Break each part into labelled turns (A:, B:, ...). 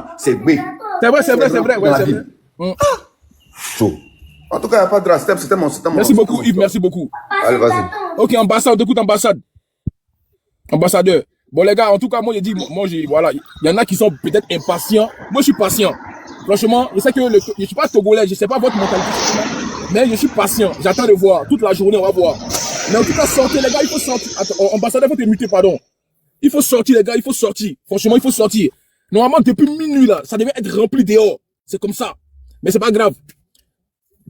A: là, c'est B.
B: C'est vrai, c'est vrai, c'est vrai. Ouais, c'est vrai.
A: Chaud. En tout cas, il n'y a pas de drame. C'était mon.
B: Merci beaucoup, Yves, merci beaucoup.
A: Allez, vas-y.
B: Ok, ambassade, écoute, ambassade. Ambassadeur. Bon, les gars, en tout cas, moi, j'ai dit, voilà, il y en a qui sont peut-être impatients. Moi, je suis patient. Franchement, je sais que je suis pas togolais, je sais pas votre mentalité, mais je suis patient. J'attends de voir. Toute la journée, on va voir. Mais en tout cas, sortez, les gars, il faut sortir. Attends, ambassadeur, il faut te muter, pardon. Il faut sortir, les gars, il faut sortir. Franchement, il faut sortir. Normalement, depuis minuit, là, ça devait être rempli dehors. C'est comme ça. Mais c'est pas grave.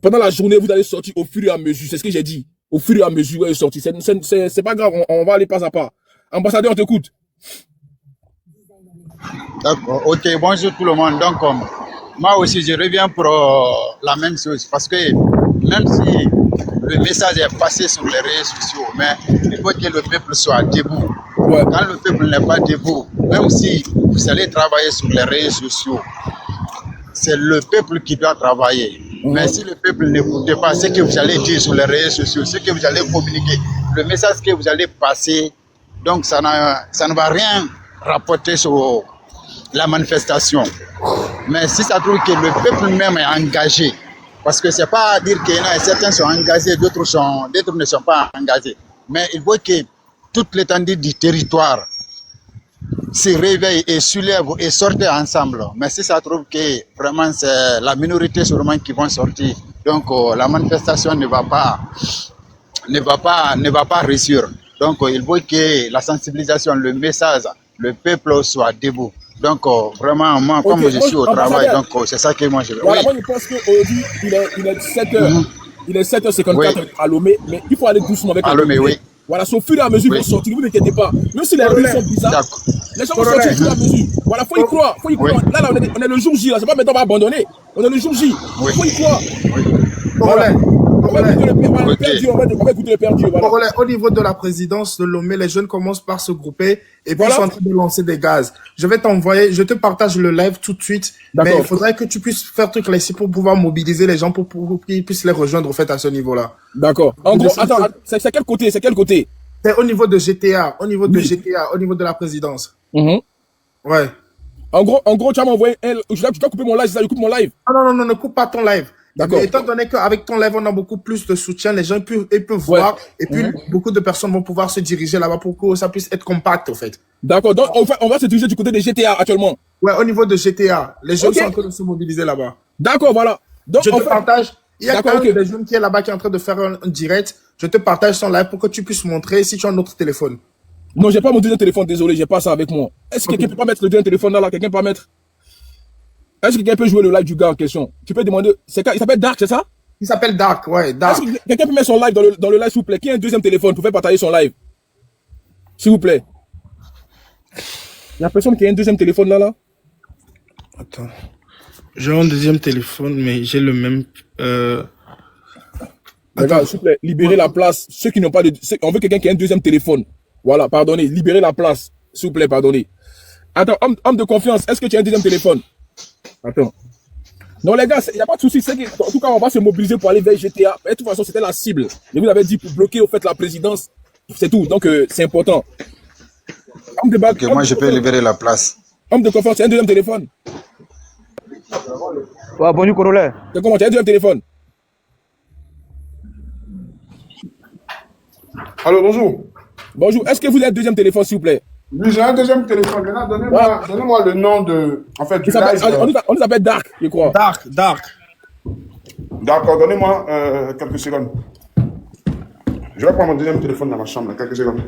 B: Pendant la journée, vous allez sortir au fur et à mesure. C'est ce que j'ai dit. Au fur et à mesure, vous allez sortir. C'est pas grave, on va aller pas à pas. Ambassadeur, on t'écoute.
C: D'accord. Ok, bonjour tout le monde. Donc, moi aussi, je reviens pour la même chose. Parce que même si le message est passé sur les réseaux sociaux, mais il faut que le peuple soit debout.
B: Ouais.
C: Quand le peuple n'est pas debout, même si vous allez travailler sur les réseaux sociaux, c'est le peuple qui doit travailler. Mais si le peuple n'écoute pas ce que vous allez dire sur les réseaux sociaux, ce que vous allez communiquer, le message que vous allez passer, donc ça ne va rien rapporter sur la manifestation. Mais si ça trouve que le peuple même est engagé, parce que c'est pas à dire que certains sont engagés, d'autres ne sont pas engagés. Mais il faut que toute l'étendue du territoire se réveille et soulève et sortent ensemble. Mais si ça trouve que vraiment c'est la minorité seulement qui vont sortir, donc la manifestation ne va pas réussir. Donc il faut que la sensibilisation, le message, le peuple soit debout. Donc vraiment, moi, comme je suis au travail, donc c'est ça que moi je veux.
B: Voilà, moi je pense qu'aujourd'hui, il est 7h. Il est 7h54 à Lomé, mais il faut aller doucement avec
C: Lomé, oui.
B: Voilà, au fur et à mesure, ils vont sortir, ne vous inquiétez pas. Même si les rues sont bizarres, les gens vont sortir au fur et à mesure. Voilà, faut y croire, faut y croire. Là, on est le jour J, là, c'est pas maintenant on va abandonner. On est le jour J, faut y croire. Voilà. On va écouter le perdu. Voilà.
D: Au niveau de la présidence de Lomé, les jeunes commencent par se grouper et puis ils sont en train de lancer des gaz. Je vais t'envoyer, je te partage le live tout de suite. Mais il faudrait que tu puisses faire truc là ici pour pouvoir mobiliser les gens pour qu'ils puissent les rejoindre au fait à ce niveau-là.
B: D'accord. En gros, attends, c'est quel côté? C'est quel côté?
D: C'est au niveau de GTA, au niveau de GTA, au niveau de la présidence. Ouais.
B: En gros, tu vas m'envoyer je dois couper mon live, c'est ça, je coupe mon live.
D: Non, ne coupe pas ton live.
B: D'accord.
D: Mais étant donné qu'avec ton live, on a beaucoup plus de soutien, les gens peuvent voir, et puis beaucoup de personnes vont pouvoir se diriger là-bas pour que ça puisse être compact, au fait.
B: D'accord. Donc, on va se diriger du côté des GTA actuellement.
D: Ouais, au niveau de GTA. Les jeunes sont en train de se mobiliser là-bas.
B: D'accord, voilà. Donc,
D: je te partage. Il y a un des jeunes qui est là-bas qui est en train de faire un direct. Je te partage son live pour que tu puisses montrer si tu as un autre téléphone.
B: Non, j'ai pas mon deuxième téléphone, désolé, j'ai pas ça avec moi. Est-ce que quelqu'un peut pas mettre le deuxième téléphone là? Quelqu'un peut pas mettre? Est-ce que quelqu'un peut jouer le live du gars en question? Tu peux demander. Il s'appelle Dark, c'est ça?
D: Il s'appelle Dark, ouais, Dark.
B: Est-ce que quelqu'un peut mettre son live dans le live, s'il vous plaît? Qui a un deuxième téléphone pour faire partager son live? S'il vous plaît. Il y a personne qui a un deuxième téléphone là?
D: Attends. J'ai un deuxième téléphone, mais j'ai le même.
B: Regarde, s'il vous plaît, libérez la place. Ceux qui n'ont pas de. On veut quelqu'un qui a un deuxième téléphone. Voilà, pardonnez. Libérez la place. S'il vous plaît, pardonnez. Attends, homme de confiance, est-ce que tu as un deuxième téléphone? Attends. Non, les gars, il n'y a pas de souci. En tout cas, on va se mobiliser pour aller vers GTA. Mais de toute façon, c'était la cible. Je vous avais dit pour bloquer, au fait, la présidence. C'est tout. Donc, c'est important.
C: Moi, je peux libérer la place.
B: Homme de confiance, tu as un deuxième téléphone?
E: Ouais, bonjour, corollaire.
B: C'est comment? Tu as un deuxième téléphone?
D: Allô, bonjour.
B: Bonjour. Est-ce que vous avez un deuxième téléphone, s'il vous plaît?
D: Oui, j'ai un deuxième téléphone. Maintenant, donnez-moi le nom de. En fait, du live.
B: On nous appelle Dark, je crois.
D: Dark. D'accord, donnez-moi quelques secondes. Je vais prendre mon deuxième téléphone dans ma chambre, quelques secondes.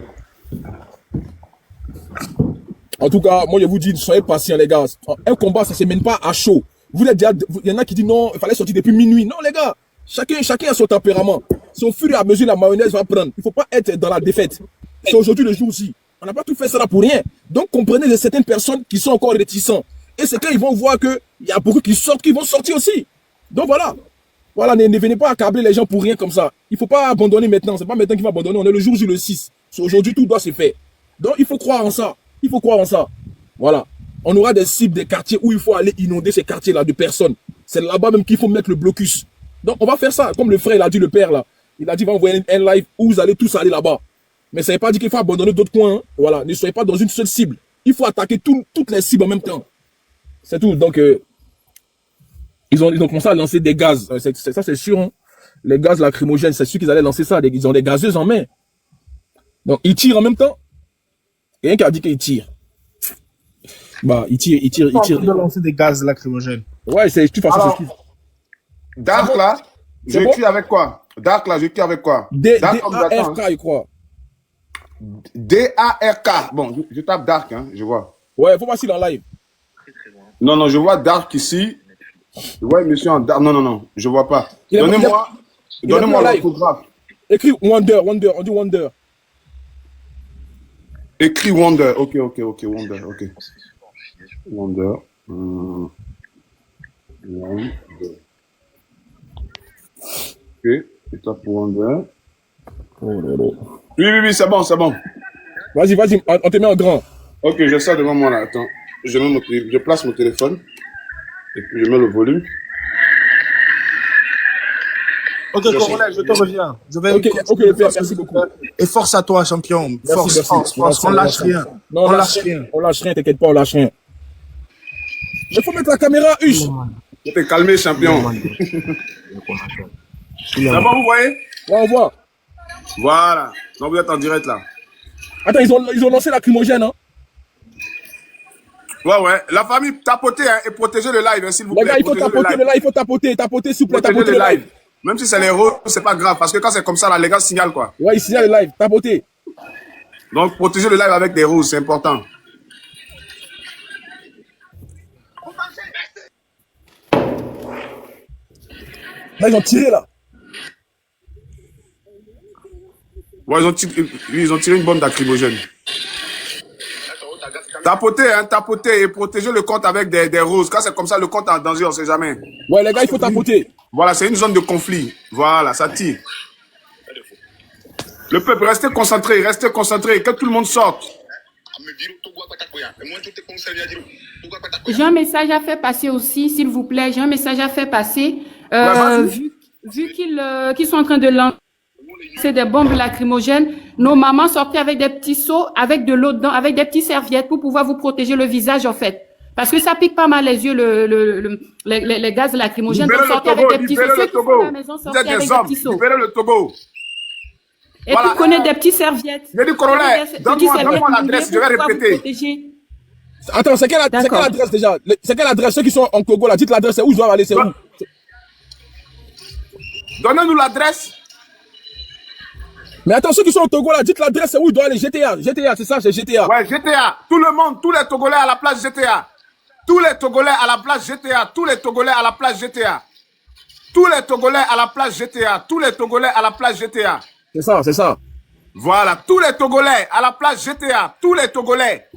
B: En tout cas, moi, je vous dis, soyez patients, les gars. Un combat, ça ne se mène pas à chaud. Vous êtes déjà. Il y en a qui disent non, il fallait sortir depuis minuit. Non, les gars. Chacun a son tempérament. C'est au fur et à mesure la mayonnaise va prendre. Il ne faut pas être dans la défaite. C'est aujourd'hui le jour-ci. On n'a pas tout fait ça là pour rien. Donc, comprenez de certaines personnes qui sont encore réticents. Et c'est quand ils vont voir qu'il y a beaucoup qui sortent, qui vont sortir aussi. Donc, voilà. Voilà, ne venez pas accabler les gens pour rien comme ça. Il ne faut pas abandonner maintenant. C'est pas maintenant qu'il va abandonner. On est le jour J, le 6. Aujourd'hui, tout doit se faire. Donc, il faut croire en ça. Il faut croire en ça. Voilà. On aura des cibles, des quartiers où il faut aller inonder ces quartiers-là de personnes. C'est là-bas même qu'il faut mettre le blocus. Donc, on va faire ça. Comme le frère, il a dit, le père, là. Il a dit, il va envoyer un live où vous allez tous aller là-bas. Mais ça ne veut pas dire qu'il faut abandonner d'autres coins. Hein. Voilà. Ne soyez pas dans une seule cible. Il faut attaquer toutes les cibles en même temps. C'est tout. Donc, ils ont commencé à lancer des gaz. Ça, c'est sûr. Hein. Les gaz lacrymogènes, c'est sûr qu'ils allaient lancer ça. Ils ont des gazeuses en main. Donc, ils tirent en même temps. Il y a un qui a dit qu'il tire. Bah, il tire.
D: De lancer des gaz lacrymogènes.
B: Ouais, c'est tu fais ça.
A: Dark là, j'écris avec quoi? Dark là, j'écris avec quoi?
B: D-A-R-K, je crois.
A: D-A-R-K. Bon, je tape Dark, hein, je vois.
B: Ouais, faut voir s'il est en live.
A: Non, je vois Dark ici. Je vois monsieur en Dark. Non, je vois pas. Donnez-moi l'autographe.
B: Écris Wonder, on dit Wonder.
A: Écris Wonder. Ok, Wonder, ok. Wonder. Ok, et tape Wonder. Oui, c'est bon.
B: Vas-y, on te met en grand.
A: Ok, j'ai ça devant moi là. Attends, je place mon téléphone et puis je mets le volume.
D: Ok, Corolla, je te reviens.
B: Ok, le père, merci beaucoup.
D: Et force à toi, champion. Force. On lâche rien.
B: Non, on lâche rien, t'inquiète pas, on lâche rien. Il faut mettre la caméra, Huche.
A: Je t'ai calmé, champion. D'abord, vous voyez?
B: Ouais, on voit.
A: Voilà. Donc vous êtes en direct là.
B: Attends, ils ont lancé lacrymogène, hein?
A: Ouais. La famille, tapotez hein, et protégez le live, hein, s'il vous plaît.
B: Les gars, il faut tapoter le live, il faut tapoter, s'il vous plaît,
A: tapoter le live. Même si c'est les rôles, c'est pas grave, parce que quand c'est comme ça, là, les gars signalent quoi.
B: Ouais, ils signalent le live, tapoter.
A: Donc protégez le live avec des roses, c'est important.
B: Là, ils ont tiré là.
A: Ouais, ils ont tiré une bombe lacrymogène. Tapotez et protégez le compte avec des roses. Quand c'est comme ça, le compte est en danger, on ne sait jamais.
B: Ouais, les gars, il faut tapoter.
A: Voilà, c'est une zone de conflit. Voilà, ça tire. Le peuple, restez concentré, que tout le monde sorte.
E: J'ai un message à faire passer aussi, s'il vous plaît. J'ai un message à faire passer. Vu qu'ils sont en train de lancer des bombes lacrymogènes, nos mamans sortaient avec des petits seaux, avec de l'eau dedans, avec des petites serviettes pour pouvoir vous protéger le visage, en fait. Parce que ça pique pas mal les yeux, les gaz lacrymogènes. Donc, sortez avec des petits seaux. Ceux qui sont à la maison, sortez avec des petits seaux.
A: Libérez le Togo.
E: Et puis, prenez des petites serviettes.
A: J'ai dit, Corolla, donne-moi l'adresse, je vais répéter.
B: Attends, c'est quelle adresse déjà? C'est quelle adresse? Ceux qui sont en Togo, là, dites l'adresse, c'est où je dois aller, c'est où?
A: Donnez-nous l'adresse.
B: Mais attends, ceux qui sont au Togo, là, dites l'adresse, c'est où je dois aller? GTA, c'est ça, c'est GTA.
A: Ouais, GTA. Tout le monde, tous les Togolais à la place GTA. Tous les Togolais à la place GTA. Tous les Togolais à la place GTA. Tous les Togolais à la place GTA. Tous les Togolais à la place GTA.
B: C'est ça.
A: Voilà, tous les Togolais à la place GTA. Tous les Togolais.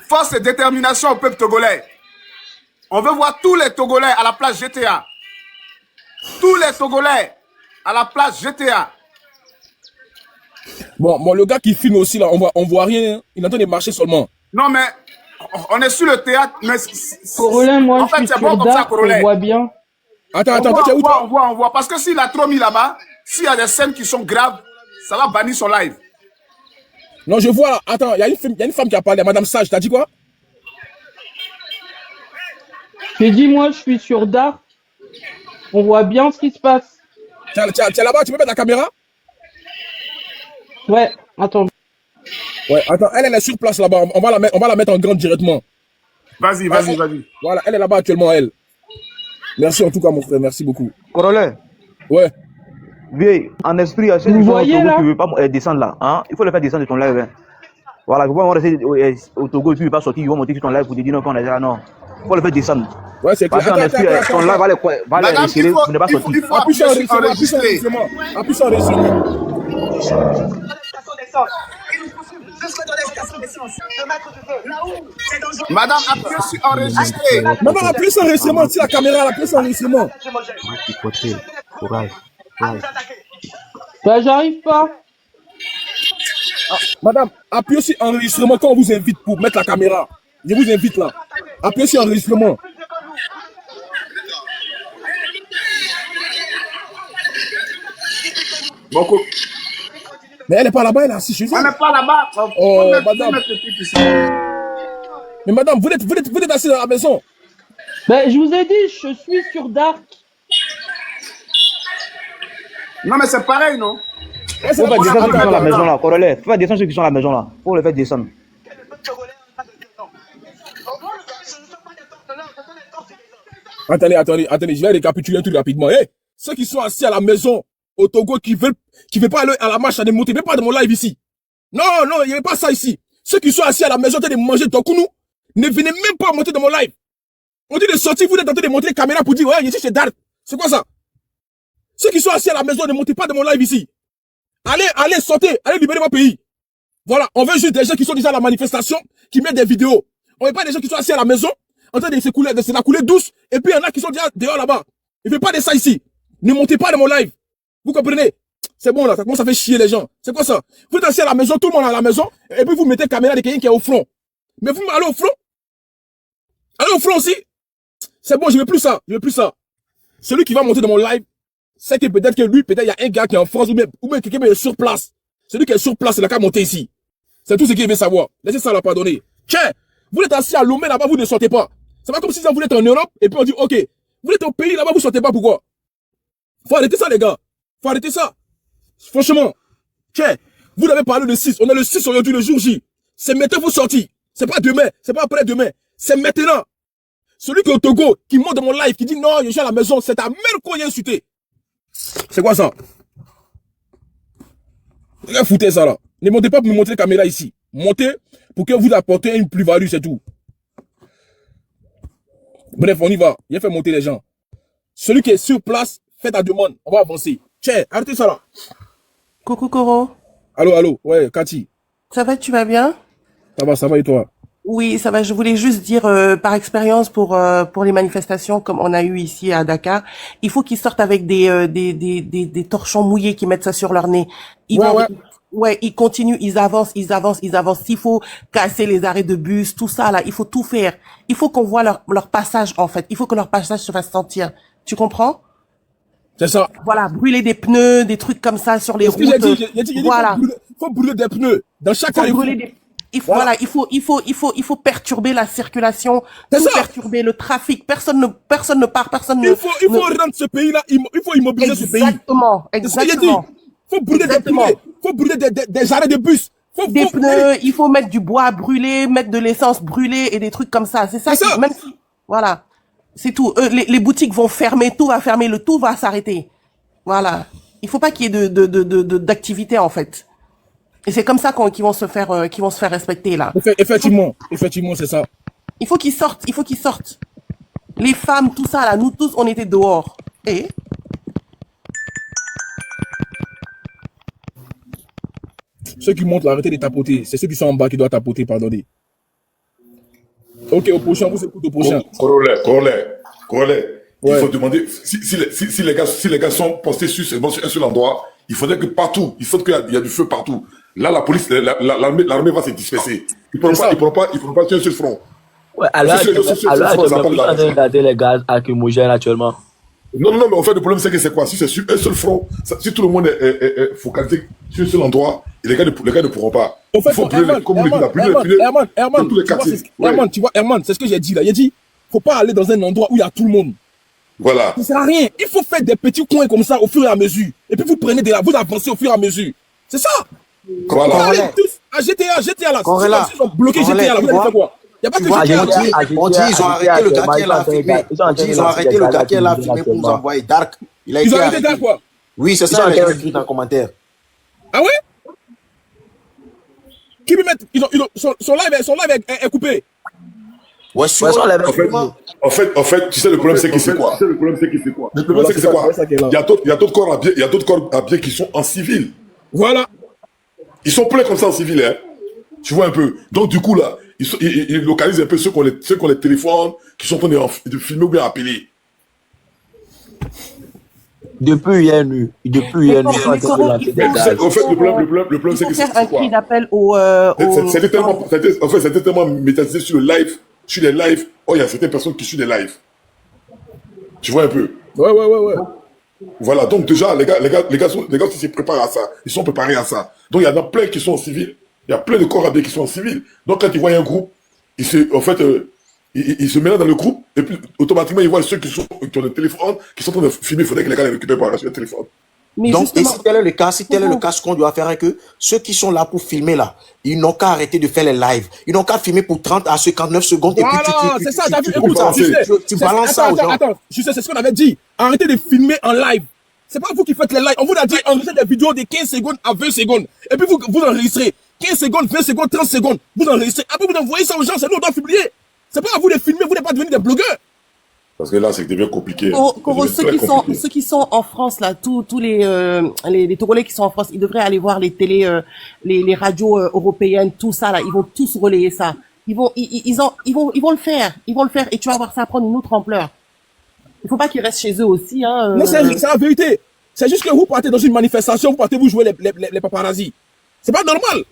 A: Force et détermination au peuple togolais. On veut voir tous les Togolais à la place GTA. Tous les Togolais à la place GTA.
B: Bon, le gars qui filme aussi, là, on voit rien. Hein. Il est en train de marcher seulement.
A: Non, mais on est sur le théâtre. Mais
F: Corolla, moi, je suis sur Dark, on voit bien.
B: Attends,
A: on voit. Parce que s'il a trop mis là-bas, s'il y a des scènes qui sont graves, ça va bannir son live.
B: Non, je vois. Attends, il y a une femme qui a parlé, Madame Sage. T'as dit quoi?
F: J'ai dit, moi, je suis sur Dark. On voit bien ce qui se passe.
B: Tiens, là-bas, tu peux mettre la caméra?
F: Ouais, attends.
B: Ouais, attends, elle est sur place là-bas. On va la mettre en grande directement.
A: Vas-y.
B: Voilà, elle est là-bas actuellement, elle. Merci en tout cas, mon frère. Merci beaucoup.
G: Corolla.
B: Ouais.
G: Vieux, en esprit, à ceux qui sont au Togo, tu ne veux pas descendre là. Hein? Il faut le faire descendre de ton live. Hein? Voilà, ils vont rester au Togo et puis ils ne vont pas sortir, ils vont monter sur ton live pour te dire non, qu'on est là. Non. Il faut le faire descendre.
B: Ouais, c'est clair.
G: Parce qu'en esprit, ton live va les retirer pour ne pas sortir.
B: Appuie sur enregistrement. Appuie sur enregistrement.
A: Madame, appuyez sur enregistrer.
B: Madame, appuyez sur enregistrement. Si la caméra, appuyez sur enregistrement.
F: Bah, j'arrive pas.
B: Madame, appuyez sur enregistrement quand on vous invite pour mettre la caméra. Je vous invite là. Appuyez sur enregistrement.
A: Beaucoup.
B: Mais elle n'est pas là-bas, elle est assise chez elle.
A: Elle n'est pas là-bas.
B: Oh, madame. Mais madame, vous êtes assis dans la maison.
F: Ben, je vous ai dit, je suis sur Dark.
A: Non, mais c'est pareil, non?
G: Faut pas descendre ceux qui sont à la maison là, corollaire. Faut pas descendre ceux qui sont à la maison là. Faut les faire descendre.
B: Attendez, je vais récapituler un truc rapidement. Hey, ceux qui sont assis à la maison au Togo qui veulent pas aller à la marche à démonter, même pas de mon live ici. Non, il n'y avait pas ça ici. Ceux qui sont assis à la maison en train de manger Tokounou, ne venez même pas monter dans mon live. On dit de sortir, vous êtes en train de monter les caméras pour dire, ouais, ici c'est Dark. C'est quoi ça? Ceux qui sont assis à la maison, ne montez pas de mon live ici. Allez, sortez, allez libérer mon pays. Voilà, on veut juste des gens qui sont déjà à la manifestation, qui mettent des vidéos. On veut pas des gens qui sont assis à la maison, en train de se la couler douce, et puis il y en a qui sont déjà dehors là-bas. Il ne veut pas de ça ici. Ne montez pas de mon live. Vous comprenez? C'est bon là, ça commence à faire chier les gens. C'est quoi ça? Vous êtes assis à la maison, tout le monde est à la maison, et puis vous mettez la caméra de quelqu'un qui est au front. Mais vous allez au front? Allez au front aussi? C'est bon, je veux plus ça. Celui qui va monter dans mon live, c'est que peut-être que lui, peut-être il y a un gars qui est en France, ou même quelqu'un qui est sur place. Celui qui est sur place, il n'a qu'à monter ici. C'est tout ce qu'il veut savoir. Laissez ça là, pardonner. Tiens, vous êtes assis à Lomé là-bas, vous ne sortez pas. C'est pas comme si vous êtes en Europe, et puis on dit, ok, vous êtes au pays là-bas, vous sortez pas, pourquoi? Faut arrêter ça, les gars. Faut arrêter ça. Franchement. Tiens, vous avez parlé le 6. On est le 6 aujourd'hui, le jour J. C'est maintenant vous sortir. C'est pas demain, c'est pas après-demain. C'est maintenant. Celui qui est au Togo, qui monte dans mon live, qui dit non, je suis à la maison, c'est ta mère qu'on y a insulté. C'est quoi ça? Foutez ça là. Ne montez pas pour me montrer la caméra ici. Montez pour que vous apportez une plus-value, c'est tout. Bref, on y va. Il a fait monter les gens. Celui qui est sur place, faites la demande. On va avancer. Tiens, arrêtez ça là.
H: Coucou Coro.
B: Allô, ouais, Cathy.
H: Ça va, tu vas bien?
B: Ça va et toi?
H: Oui, ça va. Je voulais juste dire, par expérience, pour les manifestations comme on a eu ici à Dakar, il faut qu'ils sortent avec des torchons mouillés, qui mettent ça sur leur nez. Ils continuent, ils avancent. S'il faut casser les arrêts de bus, tout ça là, il faut tout faire. Il faut qu'on voit leur passage en fait. Il faut que leur passage se fasse sentir. Tu comprends?
B: C'est ça.
H: Voilà, brûler des pneus, des trucs comme ça sur les routes.
B: J'ai dit,
H: voilà.
B: Faut brûler des pneus dans chaque carrefour.
H: Voilà, il faut perturber la circulation, perturber le trafic. Personne ne part, personne ne.
B: Il faut rendre ce pays-là, il faut immobiliser ce pays.
H: Exactement.
B: Il faut brûler des pneus, il faut brûler des arrêts de bus.
H: Des pneus, il faut mettre du bois brûlé, mettre de l'essence brûlée et des trucs comme ça. C'est ça. Même si, voilà, c'est tout. Les boutiques vont fermer, tout va fermer, tout va s'arrêter. Voilà. Il faut pas qu'il y ait d'activité en fait. Et c'est comme ça qu'ils vont se faire respecter là.
B: Effectivement, c'est ça.
H: Il faut qu'ils sortent. Les femmes, tout ça là, nous tous, on était dehors. Et
B: ceux qui montent là, arrêtez de tapoter. C'est ceux qui sont en bas qui doivent tapoter, pardonnez. Ok, au prochain, vous écoutez au prochain.
I: Corollaire.
B: Ouais.
I: Il faut demander si les gars sont postés sur un seul endroit. Il faudrait que partout, il y a du feu partout. Là, la police, l'armée va se disperser. Ils ne pourront pas sur un seul front.
J: Ouais, alors, on est en train de regarder les gaz lacrymogènes actuellement.
I: Non, mais en fait, le problème, c'est que c'est quoi? Si c'est sur un seul front, si tout le monde est focalisé sur un seul endroit, les gars ne pourront pas.
B: En fait,
I: il faut brûler
B: Herman,
I: tous les quartiers.
B: Tu vois, Herman, c'est ce que j'ai dit là. J'ai dit, faut pas aller dans un endroit où il y a tout le monde.
I: Voilà.
B: Ça sert à rien. Il faut faire des petits coins comme ça au fur et à mesure. Et puis vous avancez au fur et à mesure. C'est ça.
I: Voilà.
B: Allez tous à GTA là. Ils ont bloqué GTA là. Vous allez faire quoi? Il n'y a pas que GTA.
K: On dit ils ont arrêté le gars qui est là à filmer. Ils ont arrêté le gars qui est là à filmer pour nous envoyer Dark.
B: Ils ont arrêté Dark quoi?
K: Oui, c'est ça, il a écrit dans le commentaire.
B: Ah ouais? Qui peut mettre son live est coupé.
K: Ouais,
I: en fait, tu sais, le problème, c'est que c'est quoi? Le problème, c'est que c'est quoi? Il y a d'autres corps habillés qui sont en civil.
B: Voilà.
I: Ils sont pleins comme ça en civil, hein. Tu vois un peu. Donc, du coup, là, ils localisent un peu ceux qui ont les téléphones, qui sont en train de filmer ou bien appeler.
J: Depuis hier nuit.
I: En fait, le problème, c'est que c'est quoi?
H: Un cri d'appel au.
I: C'était tellement médiatisé sur le live. Sur les lives, il y a certaines personnes qui suivent les lives. Tu vois un peu?
B: Ouais.
I: Voilà, donc déjà, les gars se préparent à ça. Ils sont préparés à ça. Donc, il y en a plein qui sont en civil. Il y a plein de corps habillés qui sont en civil. Donc, quand ils voient un groupe, en fait, il se mélange dans le groupe, et puis automatiquement, il voit ceux qui ont le téléphone, qui sont en train de filmer, il faudrait que les gars les récupèrent par le téléphone.
K: Mais donc, et si tel est le cas, ce qu'on doit faire est que ceux qui sont là pour filmer là, ils n'ont qu'à arrêter de faire les lives. Ils n'ont qu'à filmer pour 30 à 59 secondes.
B: Voilà, et puis c'est ça,
K: tu balances ça aux gens.
B: Attends, je sais, c'est ce qu'on avait dit. Arrêtez de filmer en live. C'est pas vous qui faites les lives. On vous a dit enregistrer des vidéos de 15 secondes à 20 secondes. Et puis vous enregistrez 15 secondes, 20 secondes, 30 secondes. Vous enregistrez. Après vous envoyez ça aux gens, c'est nous on doit publier. C'est pas à vous de filmer, vous n'êtes pas devenir des blogueurs.
I: Parce que là, c'est devient compliqué.
H: Ceux qui sont en France, là, tous les Togolais qui sont en France, ils devraient aller voir les télés, les radios européennes, tout ça, là, ils vont tous relayer ça. Ils vont le faire. Ils vont le faire et tu vas voir ça prendre une autre ampleur. Il faut pas qu'ils restent chez eux aussi, hein.
B: Non, c'est la vérité. C'est juste que vous partez dans une manifestation, vous partez vous jouer les paparazzi. C'est pas normal.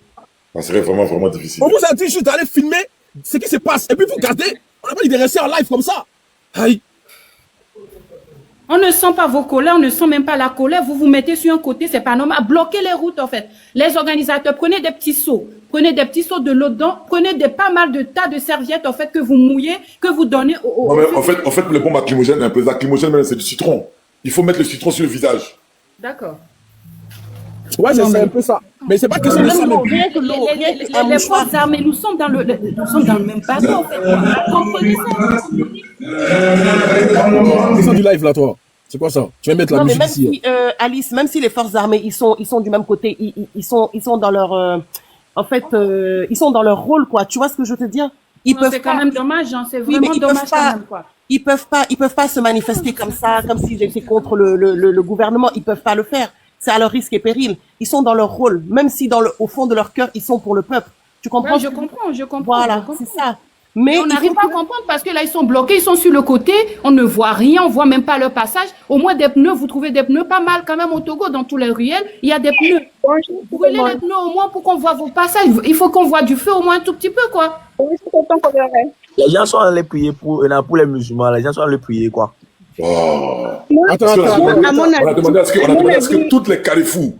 I: Ça serait vraiment, vraiment difficile.
B: On vous a dit juste d'aller filmer ce qui se passe. Et puis vous gardez. On n'a pas dit de rester en live comme ça. Aïe.
E: On ne sent pas vos colères, on ne sent même pas la colère. Vous vous mettez sur un côté, c'est pas normal. Bloquez les routes, en fait. Les organisateurs, prenez des petits seaux. Prenez des petits seaux de l'eau dedans. Prenez pas mal de tas de serviettes, en fait, que vous mouillez, que vous donnez
I: non, mais en fait, le bombe lacrymogène, un peu lacrymogène, même, c'est du citron. Il faut mettre le citron sur le visage.
E: D'accord.
B: Ouais, c'est un peu ça. Mais c'est pas que c'est ça.
E: Les forces armées, nous sommes dans le même bateau, en fait. Comprenez ça.
B: C'est ça du live, là, toi. C'est quoi ça? Tu vas mettre la musique ici.
H: Si, Alice, même si les forces armées, ils sont du même côté, ils sont dans leur, en fait, ils sont dans leur rôle, quoi. Tu vois ce que je veux te dire?
E: C'est quand même dommage, hein. C'est vraiment dommage quand même, quoi.
H: Ils peuvent pas se manifester comme ça, comme s'ils étaient contre le gouvernement. Ils peuvent pas le faire. C'est à leur risque et péril. Ils sont dans leur rôle, même si au fond de leur cœur, ils sont pour le peuple. Tu comprends?
E: Ouais, je comprends.
H: Voilà, c'est ça. Mais
E: on n'arrive pas à comprendre parce que là, ils sont bloqués, ils sont sur le côté, on ne voit rien, on voit même pas leur passage. Au moins des pneus, vous trouvez des pneus pas mal quand même au Togo, dans tous les ruelles, il y a des pneus. Brûlez les pneus au moins pour qu'on voit vos passages. Il faut qu'on voit du feu au moins un tout petit peu, quoi.
J: Les gens sont allés prier pour les musulmans, les gens sont allés prier, quoi.
I: Oh. Attends, on a demandé à ce que toutes les carrefours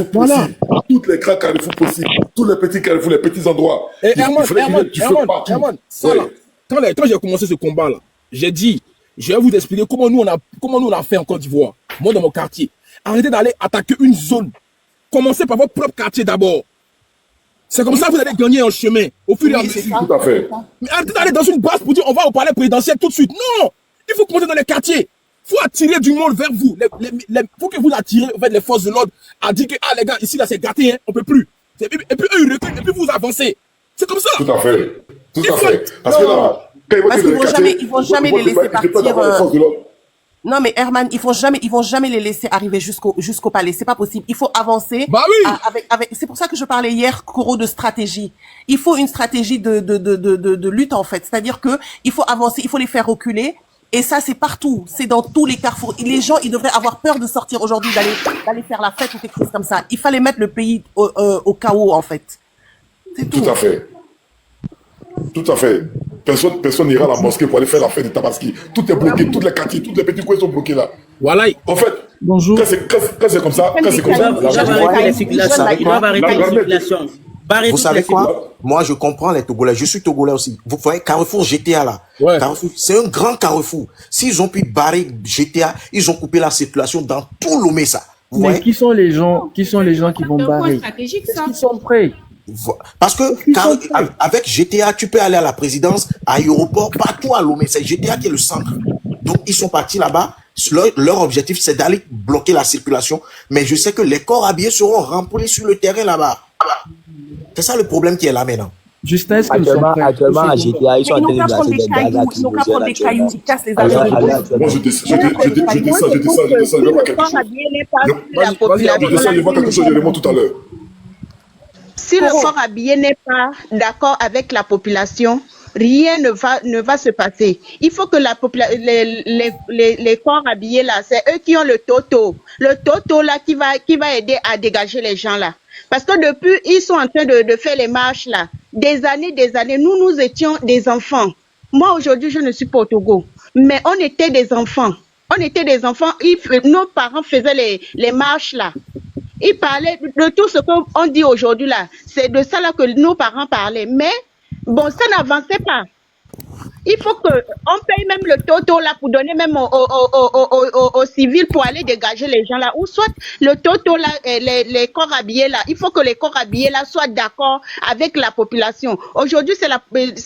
I: possibles, toutes les grands carrefours possibles, tous les petits carrefours, les petits endroits.
B: Et Herman, quand j'ai commencé ce combat-là, j'ai dit, je vais vous expliquer comment nous on a fait en Côte d'Ivoire. Moi, dans mon quartier. Arrêtez d'aller attaquer une zone. Commencez par votre propre quartier d'abord. C'est comme ça que vous allez gagner en chemin, au fur et à mesure.
I: Tout à fait.
B: Mais arrêtez d'aller dans une base pour dire, on va au palais présidentiel tout de suite. Non! Il faut commencer dans les quartiers. Il faut attirer du monde vers vous. Il faut que vous attirez vers les forces de l'ordre à dire que, les gars, ici, là, c'est gâté, hein, on peut plus. Et puis, eux, ils reculent, et puis vous avancez. C'est comme ça.
I: Tout à fait. Parce que là,
H: ils vont jamais les laisser partir. Non, mais Herman, ils vont jamais les laisser arriver jusqu'au palais. C'est pas possible. Il faut avancer.
B: Bah oui.
H: C'est pour ça que je parlais hier, Koro, de stratégie. Il faut une stratégie de lutte, en fait. C'est-à-dire que il faut avancer, il faut les faire reculer. Et ça, c'est partout. C'est dans tous les carrefours. Et les gens, ils devraient avoir peur de sortir aujourd'hui, d'aller faire la fête ou quelque chose comme ça. Il fallait mettre le pays au chaos, en fait. C'est tout.
I: Tout à fait. Tout à fait. Personne n'ira à la mosquée pour aller faire la fête de Tabaski. Tout est bloqué, tous les quartiers, tous les petits coins sont bloqués là.
B: Voilà.
I: En fait,
F: bonjour.
I: Quand c'est comme ça,
K: Vous savez quoi? Moi, je comprends les Togolais. Je suis Togolais aussi. Vous voyez, Carrefour GTA là.
B: Ouais.
K: C'est un grand carrefour. S'ils ont pu barrer GTA, ils ont coupé la circulation dans tout Lomé, ça.
F: Vous voyez? Qui sont les gens qui vont barrer? Est-ce qu'ils sont prêts?
K: Parce que avec GTA, tu peux aller à la présidence, à l'aéroport, partout à Lomé. C'est GTA qui est le centre. Donc, ils sont partis là-bas. Leur objectif, c'est d'aller bloquer la circulation. Mais je sais que les corps habillés seront remplis sur le terrain là-bas. C'est ça le problème qui est là maintenant.
F: Justin, est-ce que
J: actuellement, à GTA, ils sont en train de placer des gaz lacrymogènes.
H: Ils n'ont qu'à prendre des cailloux, ils cassent les avions.
I: Moi, je descends, je vois quelque chose, je remonte tout à l'heure.
L: Si le corps habillé n'est pas d'accord avec la population, rien ne va se passer. Il faut que les corps habillés là, c'est eux qui ont le toto là qui va aider à dégager les gens là. Parce que depuis, ils sont en train de faire les marches là. Des années, nous étions des enfants. Moi, aujourd'hui, je ne suis pas au Togo. Mais on était des enfants. Nos parents faisaient les marches là. Ils parlaient de tout ce qu'on dit aujourd'hui là. C'est de ça là que nos parents parlaient. Mais Bon, ça n'avançait pas. Il faut qu'on paye même le toto là pour donner même aux civils pour aller dégager les gens là. Ou soit le toto là, les corps habillés là. Il faut que les corps habillés là soient d'accord avec la population. Aujourd'hui, c'est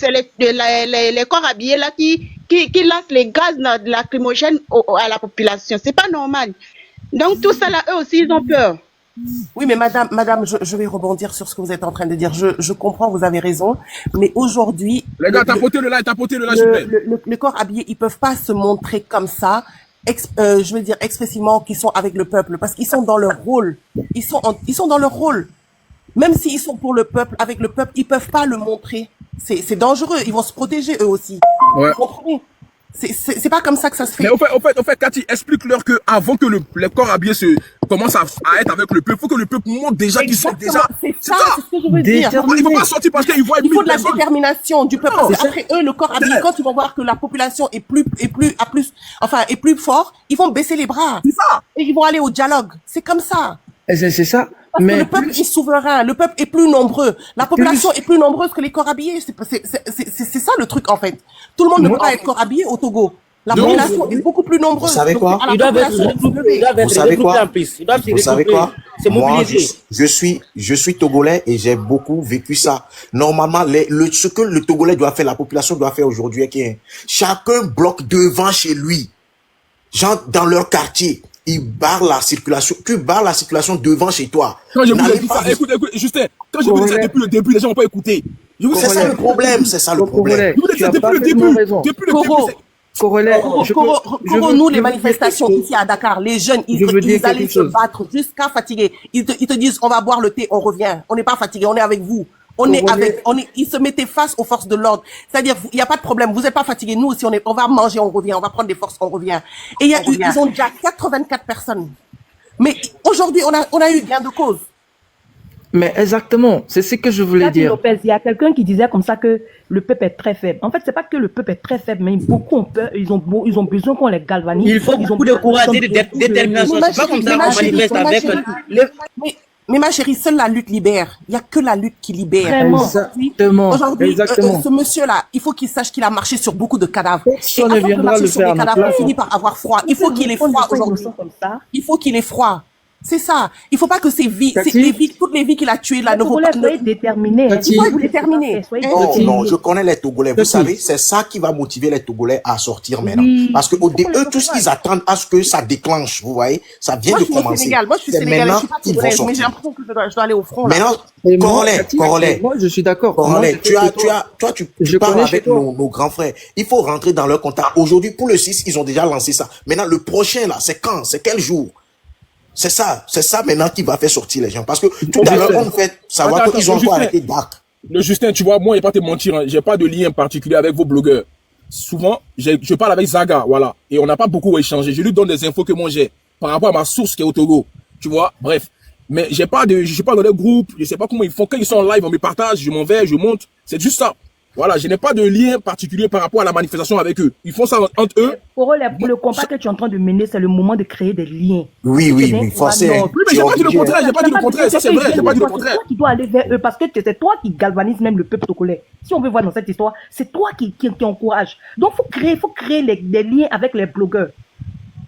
L: les corps habillés là qui lancent les gaz lacrymogènes à la population. C'est pas normal. Donc tout ça là, eux aussi, ils ont peur.
H: Oui, mais madame, je vais rebondir sur ce que vous êtes en train de dire. Je comprends, vous avez raison. Mais aujourd'hui...
B: Les gars, tapotez le like, s'il vous plaît.
H: Le corps habillé, ils peuvent pas se montrer comme ça, je veux dire expressivement qu'ils sont avec le peuple, parce qu'ils sont dans leur rôle. Ils sont dans leur rôle. Même s'ils sont pour le peuple, avec le peuple, ils peuvent pas le montrer. C'est dangereux. Ils vont se protéger eux aussi.
B: Ouais.
H: Vous comprenez? C'est pas comme ça que ça se fait.
B: Mais au fait, Cathy, explique-leur que avant que les corps habillés commencent à être avec le peuple, il faut que le peuple montre déjà qu'ils sont déjà.
H: C'est ça, c'est ce que je veux dire.
B: Il faut pas sortir parce qu'ils voient.
H: Il faut de la détermination du peuple. Parce qu'après eux, le corps habillé, quand ils vont voir que la population est plus fort, ils vont baisser les bras.
B: C'est ça.
H: Et ils vont aller au dialogue. C'est comme ça.
M: C'est ça.
H: Parce que le peuple est souverain, le peuple est plus nombreux, la population est plus nombreuse que les corps habillés. C'est ça le truc en fait. Tout le monde ne peut pas être corps habillé au Togo. La population est beaucoup plus nombreuse.
K: Vous savez quoi?
J: Ils doivent être
K: Vous savez quoi?
J: en plus. Ils doivent se
K: Vous savez quoi?
J: se
K: Moi,
J: mobiliser.
K: je suis togolais et j'ai beaucoup vécu ça. Normalement, ce que le Togolais doit faire, la population doit faire aujourd'hui, chacun bloque devant chez lui. Genre, dans leur quartier. Ils barrent la circulation. Tu barres la circulation devant chez toi.
B: Quand je vous ai dit ça, écoute, Justin, quand je vous ai dit ça depuis le début, les gens n'ont pas écouté.
K: C'est ça le problème, c'est ça le problème.
B: Je vous ai dit ça depuis le début.
H: Coro, nous, les manifestations ici à Dakar, les jeunes, ils allaient se battre jusqu'à fatiguer. Ils te disent, on va boire le thé, on revient. On n'est pas fatigué, on est avec vous. Ils se mettaient face aux forces de l'ordre. C'est-à-dire, il n'y a pas de problème. Vous n'êtes pas fatigués. Nous aussi, on va manger, on revient. On va prendre des forces, on revient. Et ils ont déjà 84 personnes. Mais aujourd'hui, on a eu gain de cause.
M: Mais exactement, c'est ce que je voulais dire.
N: Lopez, il y a quelqu'un qui disait comme ça que le peuple est très faible. En fait, c'est pas que le peuple est très faible, mais beaucoup ont peur, ils ont besoin qu'on les galvanise.
J: Il faut beaucoup de courage et de détermination. C'est pas comme ça qu'on manifeste avec
H: Mais ma chérie, seule la lutte libère. Il n'y a que la lutte qui libère.
M: Exactement.
H: Aujourd'hui, ce monsieur-là, il faut qu'il sache qu'il a marché sur beaucoup de cadavres.
M: Personne ne viendra le faire.
H: Il finit par avoir froid. Il faut qu'il ait froid aujourd'hui. Il faut qu'il ait froid. C'est ça. Il faut pas que ces vies, toutes les vies qu'il a tuées là, ne vont pas.
N: Soyez déterminés.
H: Il faut être déterminé.
K: Non, je connais les Togolais. Vous savez, c'est ça qui va motiver les Togolais à sortir maintenant. Parce que eux, tous, ils attendent à ce que ça déclenche. Vous voyez, ça vient de commencer.
H: Moi, je suis sénégalais. Je suis pas togolaise, mais j'ai l'impression que je dois aller au front.
K: Maintenant, Corollaire.
M: Moi, je suis d'accord.
K: Corollaire, tu parles avec nos grands frères. Il faut rentrer dans leur contact. Aujourd'hui, pour le 6, ils ont déjà lancé ça. Maintenant, le prochain, là, c'est quand? C'est quel jour? C'est ça maintenant qui va faire sortir les gens. Parce que tout à l'heure, on fait savoir qu'ils ont encore arrêté Dark.
B: Le Justin, tu vois, moi, je vais pas te mentir, hein, j'ai pas de lien particulier avec vos blogueurs. Souvent, je parle avec Zaga, voilà. Et on n'a pas beaucoup échangé. Je lui donne des infos que moi j'ai par rapport à ma source qui est au Togo. Tu vois, bref. Mais je suis pas dans les groupes, je sais pas comment ils font. Quand ils sont en live, on me partage, je m'en vais, je monte. C'est juste ça. Voilà, je n'ai pas de lien particulier par rapport à la manifestation avec eux. Ils font ça entre eux.
N: Pour le combat que tu es en train de mener, c'est le moment de créer des liens.
K: Oui, forcément.
B: Oui, mais j'ai pas dit le contraire, ça c'est vrai, j'ai pas dit le contraire.
N: C'est toi qui dois aller vers eux parce que c'est toi qui galvanise même le peuple togolais. Si on veut voir dans cette histoire, c'est toi qui encourage. Donc, faut créer des liens avec les blogueurs.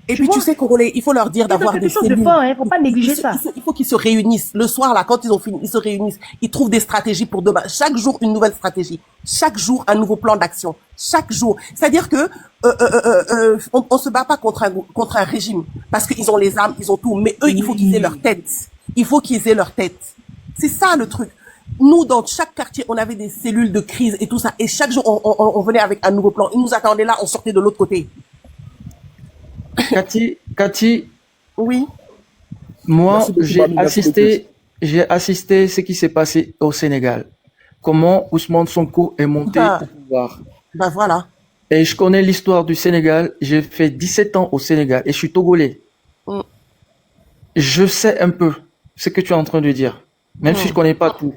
H: Et puis, tu sais, Congolais, il faut leur dire d'avoir des cellules.
N: Il faut pas négliger ça.
H: Il faut qu'ils se réunissent. Le soir, là, quand ils ont fini, ils se réunissent. Ils trouvent des stratégies pour demain. Chaque jour, une nouvelle stratégie. Chaque jour, un nouveau plan d'action. Chaque jour. C'est-à-dire que, on se bat pas contre un régime. Parce qu'ils ont les armes, ils ont tout. Mais eux, il faut qu'ils aient leur tête. Il faut qu'ils aient leur tête. C'est ça, le truc. Nous, dans chaque quartier, on avait des cellules de crise et tout ça. Et chaque jour, on venait avec un nouveau plan. Ils nous attendaient là, on sortait de l'autre côté.
M: Cathy,
H: oui.
M: Moi, j'ai assisté ce qui s'est passé au Sénégal. Comment Ousmane Sonko est monté au pouvoir.
H: Ben voilà.
M: Et je connais l'histoire du Sénégal. J'ai fait 17 ans au Sénégal et je suis togolais. Je sais un peu ce que tu es en train de dire, même si je connais pas tout.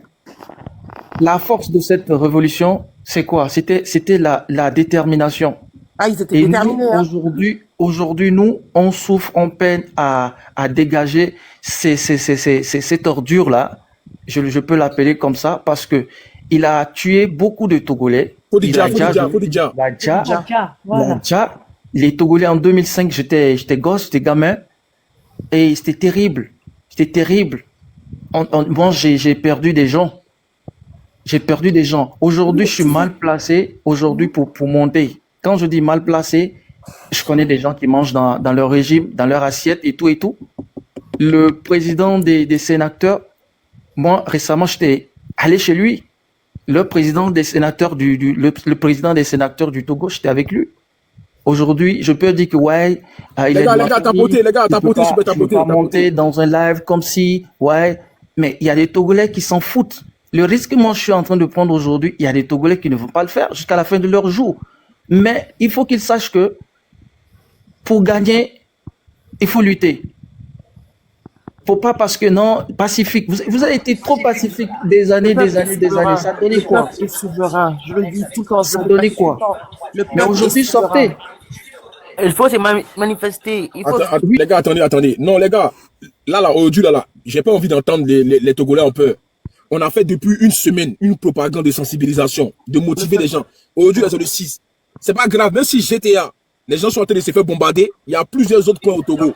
M: La force de cette révolution, c'est quoi? C'était la détermination.
H: Ah, ils étaient déterminés.
M: Aujourd'hui, nous, on souffre, on peine à dégager ces ordures-là. Je peux l'appeler comme ça parce que il a tué beaucoup de Togolais. Les Togolais en 2005, j'étais gosse, j'étais gamin, et c'était terrible. C'était terrible. Moi, j'ai perdu des gens. J'ai perdu des gens. Aujourd'hui, je suis mal placé aujourd'hui pour monter. Quand je dis mal placé, je connais des gens qui mangent dans leur régime, dans leur assiette et tout et tout. Le président des sénateurs, moi, récemment, j'étais allé chez lui. Le président des sénateurs le président des sénateurs du Togo, j'étais avec lui. Aujourd'hui, je peux dire que ouais, il est pas monter dans un live comme si, ouais, mais il y a des Togolais qui s'en foutent. Le risque que moi je suis en train de prendre aujourd'hui, il y a des Togolais qui ne vont pas le faire jusqu'à la fin de leur jour. Mais il faut qu'ils sachent que pour gagner, il faut lutter. Faut pas parce que non, pacifique. Vous avez été trop pacifique des années. Ça donnait quoi?
N: Je le dis tout le temps.
M: Ça donnait quoi? Mais aujourd'hui, sortez.
N: Il faut se manifester.
B: Les gars, attendez. Non, les gars, là, aujourd'hui, j'ai pas envie d'entendre les Togolais en peur. On a fait depuis une semaine une propagande de sensibilisation, de motiver les gens. Aujourd'hui, là, c'est le 6. C'est pas grave, même si GTA, les gens sont en train de se faire bombarder, il y a plusieurs autres points au Togo.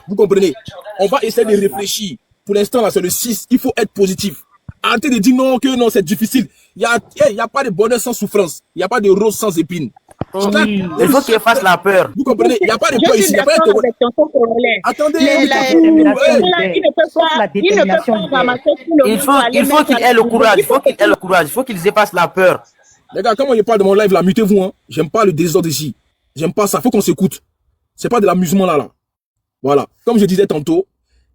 B: Vous comprenez? On va essayer de réfléchir. Pour l'instant, là, c'est le 6. Il faut être positif. Arrêtez de dire non, c'est difficile. Il y a pas de bonheur sans souffrance. Il n'y a pas de rose sans épines.
N: Il faut qu'il fasse la peur.
B: Vous comprenez? Il n'y a pas de peur ici. Il n'y a pas de attendez,
N: il faut qu'il ait le courage. Il faut qu'ils dépassent la peur.
B: Les gars, comment je parle de mon live là, mutez-vous, hein. J'aime pas le désordre ici. J'aime pas ça. Faut qu'on s'écoute. C'est pas de l'amusement là. Voilà. Comme je disais tantôt,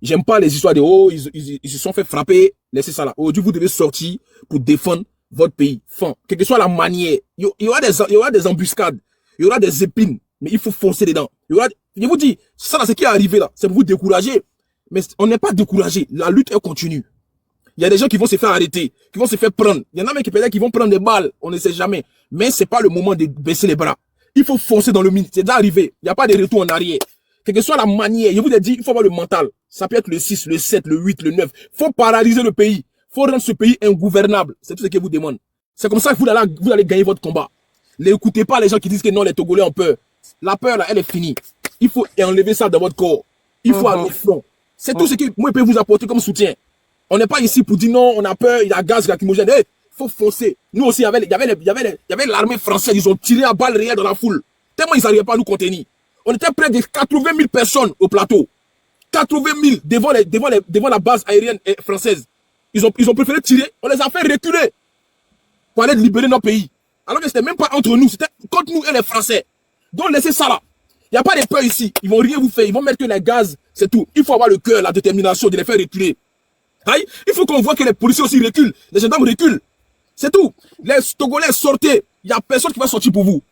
B: j'aime pas les histoires de oh, ils se sont fait frapper. Laissez ça là. Aujourd'hui, vous devez sortir pour défendre votre pays. Fin. Quelle que soit la manière. Il y aura des embuscades. Il y aura des épines. Mais il faut foncer dedans. Je vous dis, ça là, ce qui est arrivé là, c'est pour vous décourager. Mais on n'est pas découragé. La lutte est continue. Il y a des gens qui vont se faire arrêter, qui vont se faire prendre. Il y en a même qui vont prendre des balles. On ne sait jamais. Mais c'est pas le moment de baisser les bras. Il faut foncer dans le mine. C'est déjà arrivé. Il n'y a pas de retour en arrière. Quelle que soit la manière, je vous ai dit, il faut avoir le mental. Ça peut être le 6, le 7, le 8, le 9. Il faut paralyser le pays. Il faut rendre ce pays ingouvernable. C'est tout ce qu'il vous demande. C'est comme ça que vous allez gagner votre combat. N'écoutez pas les gens qui disent que non, les Togolais ont peur. La peur, là, elle est finie. Il faut enlever ça dans votre corps. Il faut aller au front. C'est tout ce que moi, je peux vous apporter comme soutien. On n'est pas ici pour dire non, on a peur, il y a gaz lacrymogène. Il faut foncer. Nous aussi, il y avait l'armée française. Ils ont tiré à balles réelles dans la foule. Tellement ils n'arrivaient pas à nous contenir. On était près de 80 000 personnes au plateau. 80 000 devant la base aérienne française. Ils ont préféré tirer. On les a fait reculer pour aller libérer notre pays. Alors que c'était même pas entre nous. C'était contre nous et les Français. Donc laissez ça là. Il n'y a pas de peur ici. Ils vont rien vous faire. Ils vont mettre que les gaz. C'est tout. Il faut avoir le cœur, la détermination de les faire reculer. Aïe, il faut qu'on voit que les policiers aussi reculent. Les gendarmes reculent. C'est tout. Les Togolais, sortez. Il n'y a personne qui va sortir pour vous.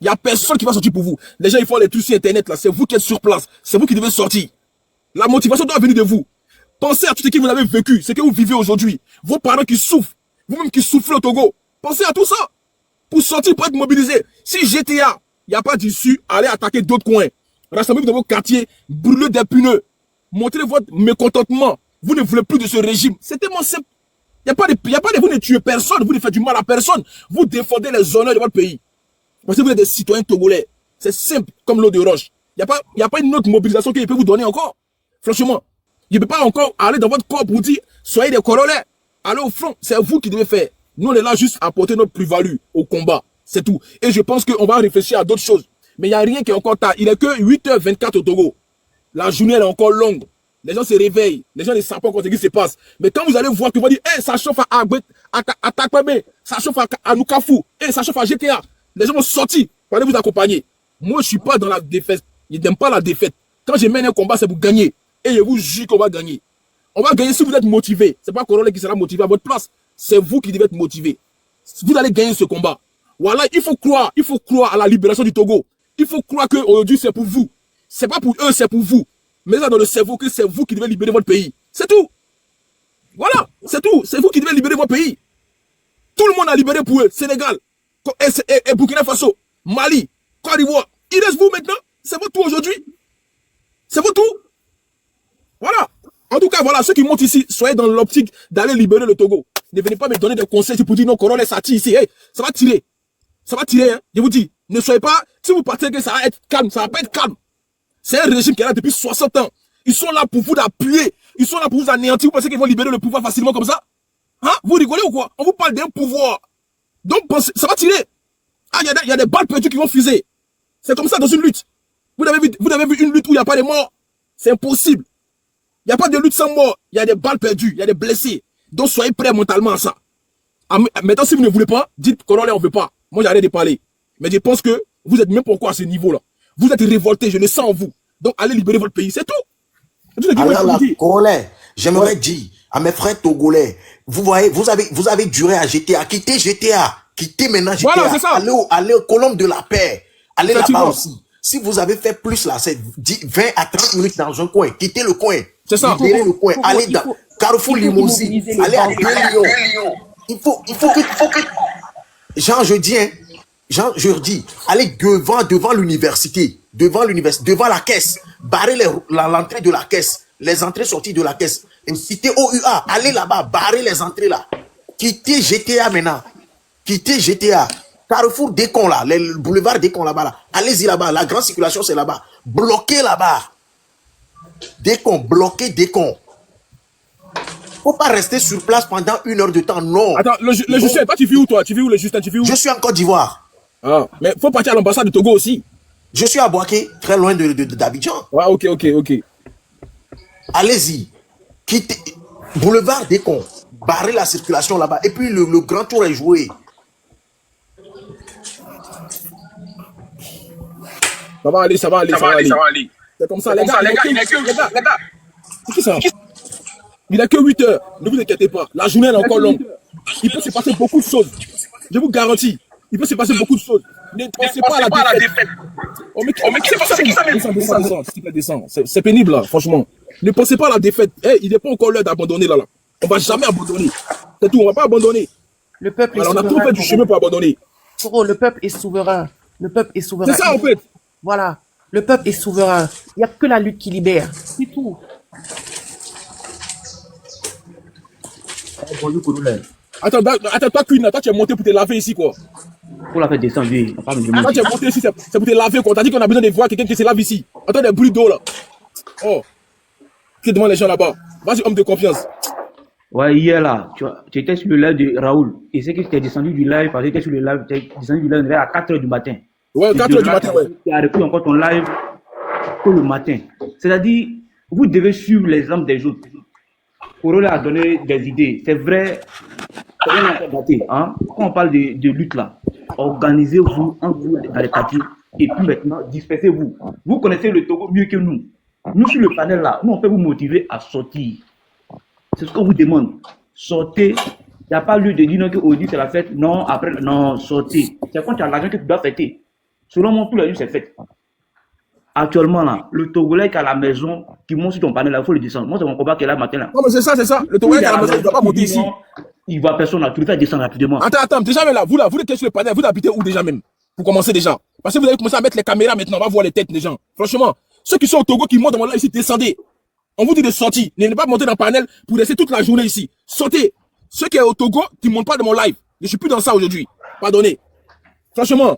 B: Il n'y a personne qui va sortir pour vous. Les gens, ils font les trucs sur Internet là. C'est vous qui êtes sur place. C'est vous qui devez sortir. La motivation doit venir de vous. Pensez à tout ce que vous avez vécu, ce que vous vivez aujourd'hui. Vos parents qui souffrent. Vous-même qui souffrez au Togo. Pensez à tout ça. Pour sortir, pour être mobilisé. Si GTA, il n'y a pas d'issue, allez attaquer d'autres coins. Rassemblez-vous dans vos quartiers, brûlez des pneus. Montrez votre mécontentement. Vous ne voulez plus de ce régime. C'est tellement simple. Vous ne tuez personne, vous ne faites du mal à personne. Vous défendez les honneurs de votre pays. Parce que vous êtes des citoyens togolais. C'est simple, comme l'eau de roche. Il n'y a pas une autre mobilisation qu'il peut vous donner encore. Franchement, il ne peut pas encore aller dans votre corps pour dire, soyez des Congolais. Allez au front, c'est vous qui devez faire. Nous, on est là juste à apporter notre plus-value au combat. C'est tout. Et je pense qu'on va réfléchir à d'autres choses. Mais il n'y a rien qui est encore tard. Il est que 8h24 au Togo. La journée elle est encore longue. Les gens se réveillent. Les gens ne savent pas encore ce qui se passe. Mais quand vous allez voir que vous allez dire, ça chauffe à Takpebe, ça chauffe à Nukafu, ça chauffe à GTA. Les gens vont sortir pour aller vous accompagner. Moi, je ne suis pas dans la défaite. Je n'aime pas la défaite. Quand je mène un combat, c'est pour gagner. Et je vous jure qu'on va gagner. On va gagner si vous êtes motivé. Ce n'est pas Congolais qui sera motivé à votre place. C'est vous qui devez être motivé. Vous allez gagner ce combat. Voilà, il faut croire à la libération du Togo. Il faut croire qu'aujourd'hui, c'est pour vous. C'est pas pour eux, c'est pour vous. Mais ça dans le cerveau que c'est vous qui devez libérer votre pays. C'est tout. Voilà, c'est tout. C'est vous qui devez libérer votre pays. Tout le monde a libéré pour eux. Sénégal, et Burkina Faso, Mali, Côte d'Ivoire. Il reste vous maintenant. C'est votre tour aujourd'hui. C'est votre tour. Voilà. En tout cas, voilà, ceux qui montent ici, soyez dans l'optique d'aller libérer le Togo. Ne venez pas me donner des conseils pour dire non, Corona, ça tire ici. Hey, ça va tirer. Ça va tirer, hein. Je vous dis, ne soyez pas, si vous partez que ça va être calme, ça va pas être calme. C'est un régime qui est là depuis 60 ans. Ils sont là pour vous appuyer. Ils sont là pour vous anéantir. Vous pensez qu'ils vont libérer le pouvoir facilement comme ça? Hein? Vous rigolez ou quoi? On vous parle d'un pouvoir. Donc, pensez, ça va tirer. Ah, il y a des balles perdues qui vont fuser. C'est comme ça dans une lutte. Vous avez vu une lutte où il n'y a pas de morts? C'est impossible. Il n'y a pas de lutte sans mort. Il y a des balles perdues, il y a des blessés. Donc soyez prêts mentalement à ça. Maintenant, si vous ne voulez pas, dites qu'on ne veut pas. Moi, j'arrête de parler. Mais je pense que vous êtes même pourquoi à ce niveau-là. Vous êtes révoltés, je le sens en vous. Donc allez libérer votre pays, c'est tout.
K: Alors là, Congolais, j'aimerais dire à mes frères togolais, vous voyez, vous avez duré à GTA, quittez GTA, quittez maintenant GTA, voilà, c'est ça. Allez au Colombe de la Paix, allez là-bas aussi. Si vous avez fait plus là, c'est 20 à 30 minutes dans un coin, quittez le coin. C'est ça. Libérez le coin, allez dans Carrefour Limousine, allez à 2 Lyon. Il faut que Jean, je dis, hein, Jean, je dis, allez devant l'université, devant la caisse, barrez l'entrée de la caisse, les entrées sorties de la caisse. Et cité OUA, allez là-bas, barrez les entrées là. Quittez GTA maintenant. Quittez GTA. Carrefour Décon là, le boulevard Décon là-bas là. Allez-y là-bas, la grande circulation c'est là-bas. Bloquez là-bas. Décon, bloquez Décon. Faut pas rester sur place pendant 1 heure de temps, non.
B: Attends, le Justin, toi tu vis où toi? Tu vis où le Justin? Tu vis où?
K: Je suis en Côte d'Ivoire.
B: Ah, mais faut partir à l'ambassade de Togo aussi.
K: Je suis à Boaké, très loin d'Abidjan.
B: Ouais, ok.
K: Allez-y. Quittez boulevard Décon. Barrez la circulation là-bas. Et puis le grand tour est joué.
B: Ça va aller. C'est comme ça, les gars. C'est qui ça? Il n'a que 8 heures. Ne vous inquiétez pas. La journée est encore longue. Il peut se passer beaucoup de choses. Je vous garantis. Il peut se passer beaucoup de choses. Ne pensez pas à la défaite. Oh, mais c'est qui ça même? Descends. C'est pénible, là, franchement. Ne pensez pas à la défaite. Hey, il n'est pas encore l'heure d'abandonner, là. On ne va jamais abandonner. C'est tout, on ne va pas abandonner.
H: Le peuple est souverain.
B: On a trop fait du chemin pour abandonner.
H: Le peuple est souverain. Le peuple est souverain.
B: C'est ça, en fait.
H: Voilà. Le peuple est souverain. Il n'y a que la lutte qui libère. C'est tout.
B: Attends, toi, Queen, toi, tu es monté pour te laver ici, quoi.
M: Pour la faire descendre, lui.
B: Toi, tu es monté ici, c'est pour te laver, quoi. On t'a dit qu'on a besoin de voir quelqu'un qui se lave ici. Attends, des bruits d'eau, là. Oh. Qui devant les gens là-bas. Vas-y, homme de confiance.
M: Ouais, hier, là, tu étais sur le live de Raoul. Et c'est que tu es descendu du live, parce que tu étais sur le live, tu es descendu du live à 4 h du matin.
B: Ouais, 4 h du matin, ouais.
M: Tu as repris encore ton live que le matin. C'est-à-dire, vous devez suivre l'exemple des autres. Corolla a donné des idées. C'est vrai, c'est bien daté. Hein? Quand on parle de lutte là, organisez-vous en vous dans les quartiers et puis maintenant dispersez-vous. Vous connaissez le Togo mieux que nous. Nous sur le panel là, nous on peut vous motiver à sortir. C'est ce qu'on vous demande. Sortez. Il n'y a pas lieu de dire non qu'aujourd'hui c'est la fête. Non, après, non, sortez. C'est quand tu as l'argent que tu dois fêter. Selon moi, tout le jour c'est fête. Actuellement, là, le Togolais qui est à la maison, qui monte sur ton panel, il faut le descendre. Moi, c'est mon combat qui est là matin. Là.
B: Non, mais c'est ça. Le Togolais qui est à la maison, il ne doit pas monter ici.
M: Il voit personne là, tu le fais descendre rapidement.
B: Attends, déjà même là, vous qui êtes sur le panel, vous habitez où déjà même? Pour commencer déjà. Parce que vous allez commencer à mettre les caméras maintenant, on va voir les têtes des gens. Franchement, ceux qui sont au Togo, qui montent dans là ici, descendez. On vous dit de sortir. Ne pas monter dans le panel pour laisser toute la journée ici. Sortez. Ceux qui sont au Togo, qui ne montent pas de mon live. Je ne suis plus dans ça aujourd'hui. Pardonnez. Franchement.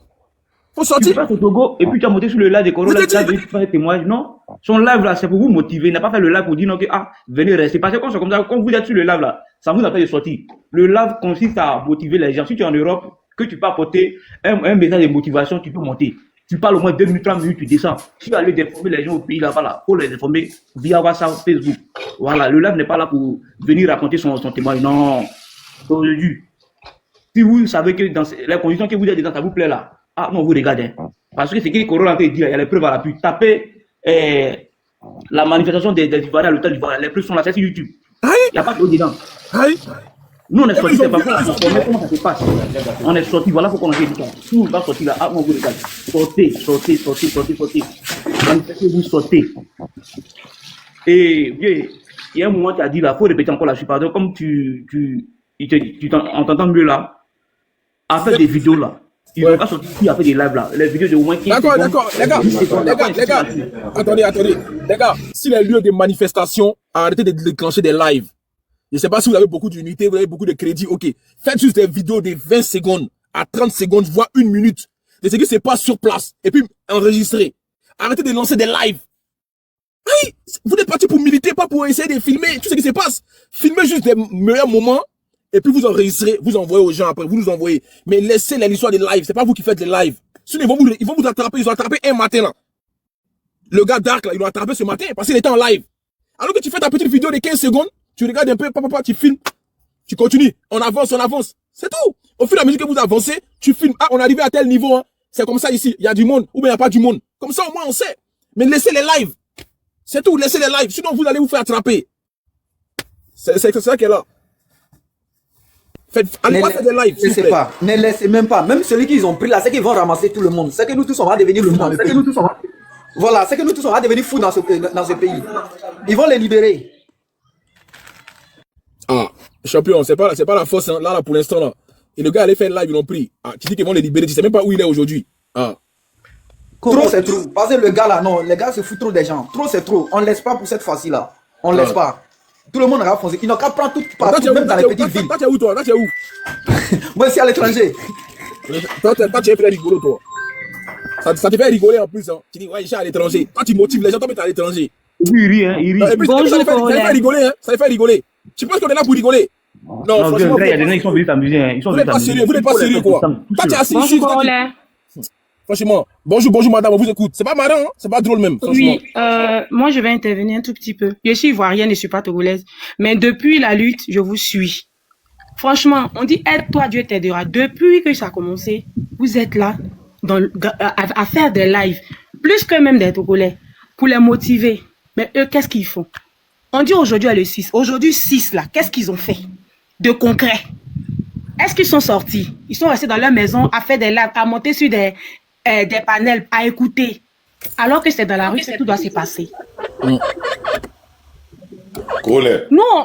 B: Faut sortir.
M: Tu passes au Togo et puis tu as monté sur le live de Corolla, tu as fait un témoignage. Non, son live là, c'est pour vous motiver. Il n'a pas fait le live pour dire non, que venez rester. Parce que quand c'est comme ça, quand vous êtes sur le live là, ça vous a fait de sortir. Le live consiste à motiver les gens. Si tu es en Europe, que tu peux apporter un message de motivation, tu peux monter. Tu parles au moins 2 minutes, 3 minutes, tu descends. Tu vas aller informer les gens au pays là-bas, là, pour les informer via WhatsApp, Facebook. Voilà, le live n'est pas là pour venir raconter son témoignage. Non, aujourd'hui. Si vous savez que dans les conditions que vous êtes dedans, ça vous plaît là. Ah non, vous regardez. Parce que c'est que Corolla dit, il y a les preuves à l'appui. Tapez la manifestation des Ivoiriens à l'hôtel d'Ivoire. Les preuves sont là, c'est sur YouTube. Il n'y a pas de dedans. Nous, on est sortis, c'est pas pour informer comment ça se passe. On est sortis, voilà pourquoi on a dit ça. Si vous ne pas sortir là, ah non, vous regardez. Sortez. Manifestez-vous, sortez. Et bien, il y a un moment, tu as dit là, il faut répéter encore la suite. Pardon, comme tu t'entends mieux là, à faire des vidéos là. Il va pas sortir ici à faire des lives là. Les vidéos de au moins 15 secondes.
B: D'accord. Les gars. Attendez. Les gars, si les lieux de manifestation, arrêtez de déclencher des lives. Je sais pas si vous avez beaucoup d'unités, vous avez beaucoup de crédits, ok. Faites juste des vidéos de 20 secondes à 30 secondes, voire 1 minute, de ce qui se passe sur place, et puis enregistrez. Arrêtez de lancer des lives. Oui, vous êtes parti pour militer, pas pour essayer de filmer tout ce qui se passe. Filmez juste des meilleurs moments, et puis vous enregistrez, vous envoyez aux gens après, vous nous envoyez. Mais laissez l'histoire des lives, c'est pas vous qui faites les lives. Sinon, ils vont vous attraper, ils ont attrapé un matin là. Le gars Dark là, ils l'ont attrapé ce matin parce qu'il était en live. Alors que tu fais ta petite vidéo de 15 secondes, tu regardes un peu, papa, tu filmes, tu continues, on avance. C'est tout. Au fur et à mesure que vous avancez, tu filmes. Ah, on est arrivé à tel niveau, hein. C'est comme ça ici, il y a du monde, ou bien il n'y a pas du monde. Comme ça, au moins, on sait. Mais laissez les lives. C'est tout, laissez les lives. Sinon, vous allez vous faire attraper. C'est ça qui est là. Allez pas faire des lives.
O: Je sais pas. Ne laissez même pas. Même celui qu'ils ont pris là, c'est qu'ils vont ramasser tout le monde. C'est que nous tous, on va devenir fous dans le pays. Voilà, c'est que nous tous, on va devenir fous dans ce pays. Ils vont les libérer.
B: Ah, champion, c'est pas la force, hein. Là, pour l'instant, là. Et le gars allait faire live, ils l'ont pris. Ah, tu dis qu'ils vont les libérer, tu sais même pas où il est aujourd'hui. Ah.
O: Trop, c'est trop. Parce que le gars là, non, les gars se foutent trop des gens. Trop, c'est trop. On ne laisse pas pour cette fois-ci là. On ne laisse pas. Tout le monde aura foncé. Ils n'ont qu'à prendre tout partout, même dans les petites villes.
B: Toi, tu es où, toi? Toi, tu es où?
O: Moi, ici à l'étranger.
B: Toi, tu es fait rigoler, toi. Ça te fait rigoler en plus, hein. Tu dis, ouais, je suis à l'étranger. Toi, tu motives les gens, toi, tu es à l'étranger.
P: Il rit, hein, il rit.
B: Bonjour, ça les fait rigoler, hein. Ça les fait rigoler. Tu penses qu'on est là pour rigoler? Non, franchement.
P: Il y a des gens qui sont venus s'amuser, hein.
B: Vous n'êtes pas sérieux, vous n'êtes pas sérieux, quoi. Toi, tu es assis ici. Franchement, bonjour madame, on vous écoute. C'est pas marrant, hein? C'est pas drôle même.
Q: Oui, moi je vais intervenir un tout petit peu. Je suis ivoirienne, je suis pas togolaise. Mais depuis la lutte, je vous suis. Franchement, on dit aide-toi, Dieu t'aidera. Depuis que ça a commencé, vous êtes là à faire des lives, plus que même des Togolais, pour les motiver. Mais eux, qu'est-ce qu'ils font? On dit aujourd'hui à le 6. Aujourd'hui 6 là, qu'est-ce qu'ils ont fait de concret? Est-ce qu'ils sont sortis? Ils sont restés dans leur maison à faire des lives, à monter sur des panels, à écouter. Alors que c'est dans la rue que tout doit se passer. Non,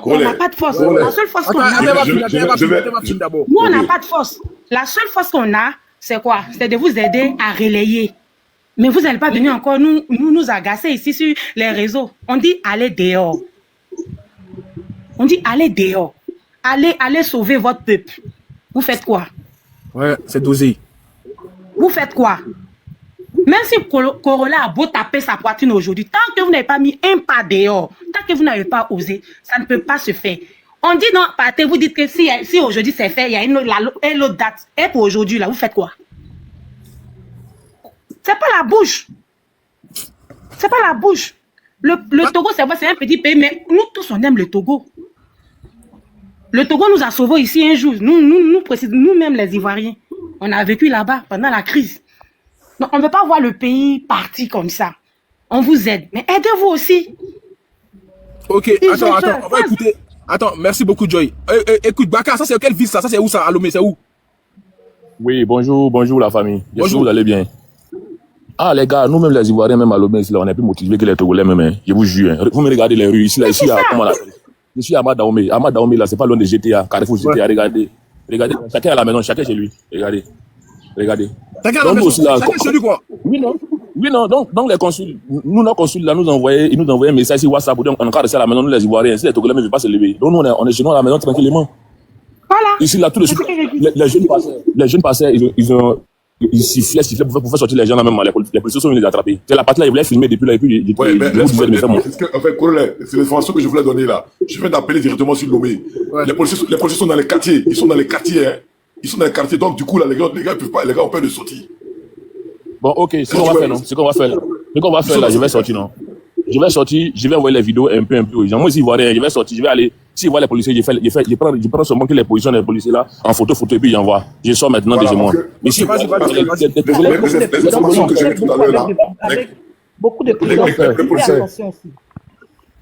Q: on n'a pas de force. La seule force qu'on a... Nous, on n'a pas de force. La seule force qu'on a, c'est quoi? C'est de vous aider à relayer. Mais vous n'allez pas venir encore nous agacer ici sur les réseaux. On dit allez dehors. On dit allez dehors. Allez sauver votre peuple. Vous faites quoi?
B: Ouais, c'est dosé.
Q: Vous faites quoi? Même si Corolla a beau taper sa poitrine aujourd'hui, tant que vous n'avez pas mis un pas dehors, tant que vous n'avez pas osé, ça ne peut pas se faire. On dit non, partez, vous dites que si aujourd'hui c'est fait, il y a une autre date. Et pour aujourd'hui, là, vous faites quoi? C'est pas la bouche. C'est pas la bouche. Le Togo, c'est vrai, c'est un petit pays, mais nous tous, on aime le Togo. Le Togo nous a sauvés ici un jour. Nous-mêmes, les Ivoiriens, on a vécu là-bas pendant la crise. Donc, on ne veut pas voir le pays partir comme ça. On vous aide, mais aidez-vous aussi.
B: Ok, attends, on va écouter. Attends, merci beaucoup, Joy. Écoute, Baka, ça c'est quelle ville ça? Ça c'est où ça, à Lomé, c'est où?
J: Oui, bonjour la famille. J'espère que vous allez bien. Ah les gars, nous-mêmes les Ivoiriens, même à Lomé, on est plus motivés que les Togolais même. Hein. Je vous jure. Hein. Vous me regardez les rues ici, comment là? Je suis à Amadaomé. Amadaomé là, c'est pas loin de GTA, Carrefour GTA. Regardez, chacun à la maison, chacun chez lui. Regardez.
B: Chacun à la maison, chacun chez lui quoi?
J: Oui non. Donc les consuls, nos consuls là, ils nous envoyaient un message sur WhatsApp pour dire on est resté à la maison, nous les Ivoiriens. Si les Togolais ne veulent pas se lever, donc nous on est chez nous à la maison tranquillement.
Q: Voilà.
J: Ici là, tout de suite, les jeunes passaient, ils sifflaient pour faire sortir les gens là même. Les policiers sont venus les attraper. C'est la partie là, ils voulaient filmer depuis là et puis
I: en fait, colonel, c'est l'information que je voulais donner là. Je viens d'appeler directement sur Lomé. Les policiers sont dans les quartiers. Ils sont dans les quartiers, hein. Ils sont dans les quartiers, donc du coup là, les gars peuvent pas, les gars ont peur de sortir.
J: Bon, ok, c'est ce qu'on va faire, non? C'est ce qu'on va faire là, je vais sortir, non? Je vais sortir, je vais envoyer les vidéos un peu aux gens. Moi, s'ils voient rien, je vais sortir, je vais aller. S'ils voient les policiers, je prends seulement que les positions des policiers là, en photo, et puis j'envoie. Je sors maintenant de chez moi. Mais si
I: les informations que j'ai tout à l'heure là,
N: beaucoup de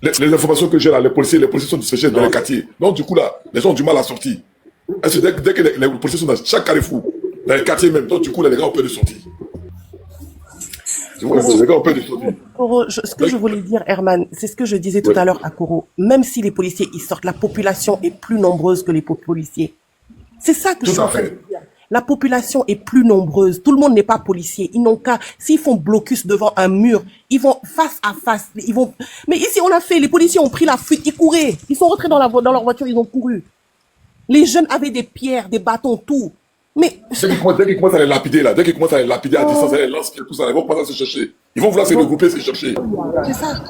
I: les informations que j'ai là, les policiers sont dispatchés dans les quartiers. Donc du coup là, les gens ont du mal à sortir. Dès que les policiers sont dans chaque carrefour, dans les quartiers même, donc du coup là, les gars ont peur de sortir.
H: Koro, ce que je voulais dire, Herman, c'est ce que je disais tout à l'heure à Koro. Même si les policiers ils sortent, la population est plus nombreuse que les policiers. C'est ça que je veux dire. La population est plus nombreuse. Tout le monde n'est pas policier. Ils n'ont qu'à, s'ils font blocus devant un mur, ils vont face à face. Ils vont, mais ici, on a fait, les policiers ont pris la fuite, ils couraient. Ils sont rentrés dans leur voiture, ils ont couru. Les jeunes avaient des pierres, des bâtons, tout. Mais.
I: Dès qu'ils commencent à les lapider, là, dès qu'ils commencent à les lapider à distance, à les lancer, tout ça, ils vont commencer à se chercher. Ils vont vouloir se regrouper, se chercher.
H: C'est ça.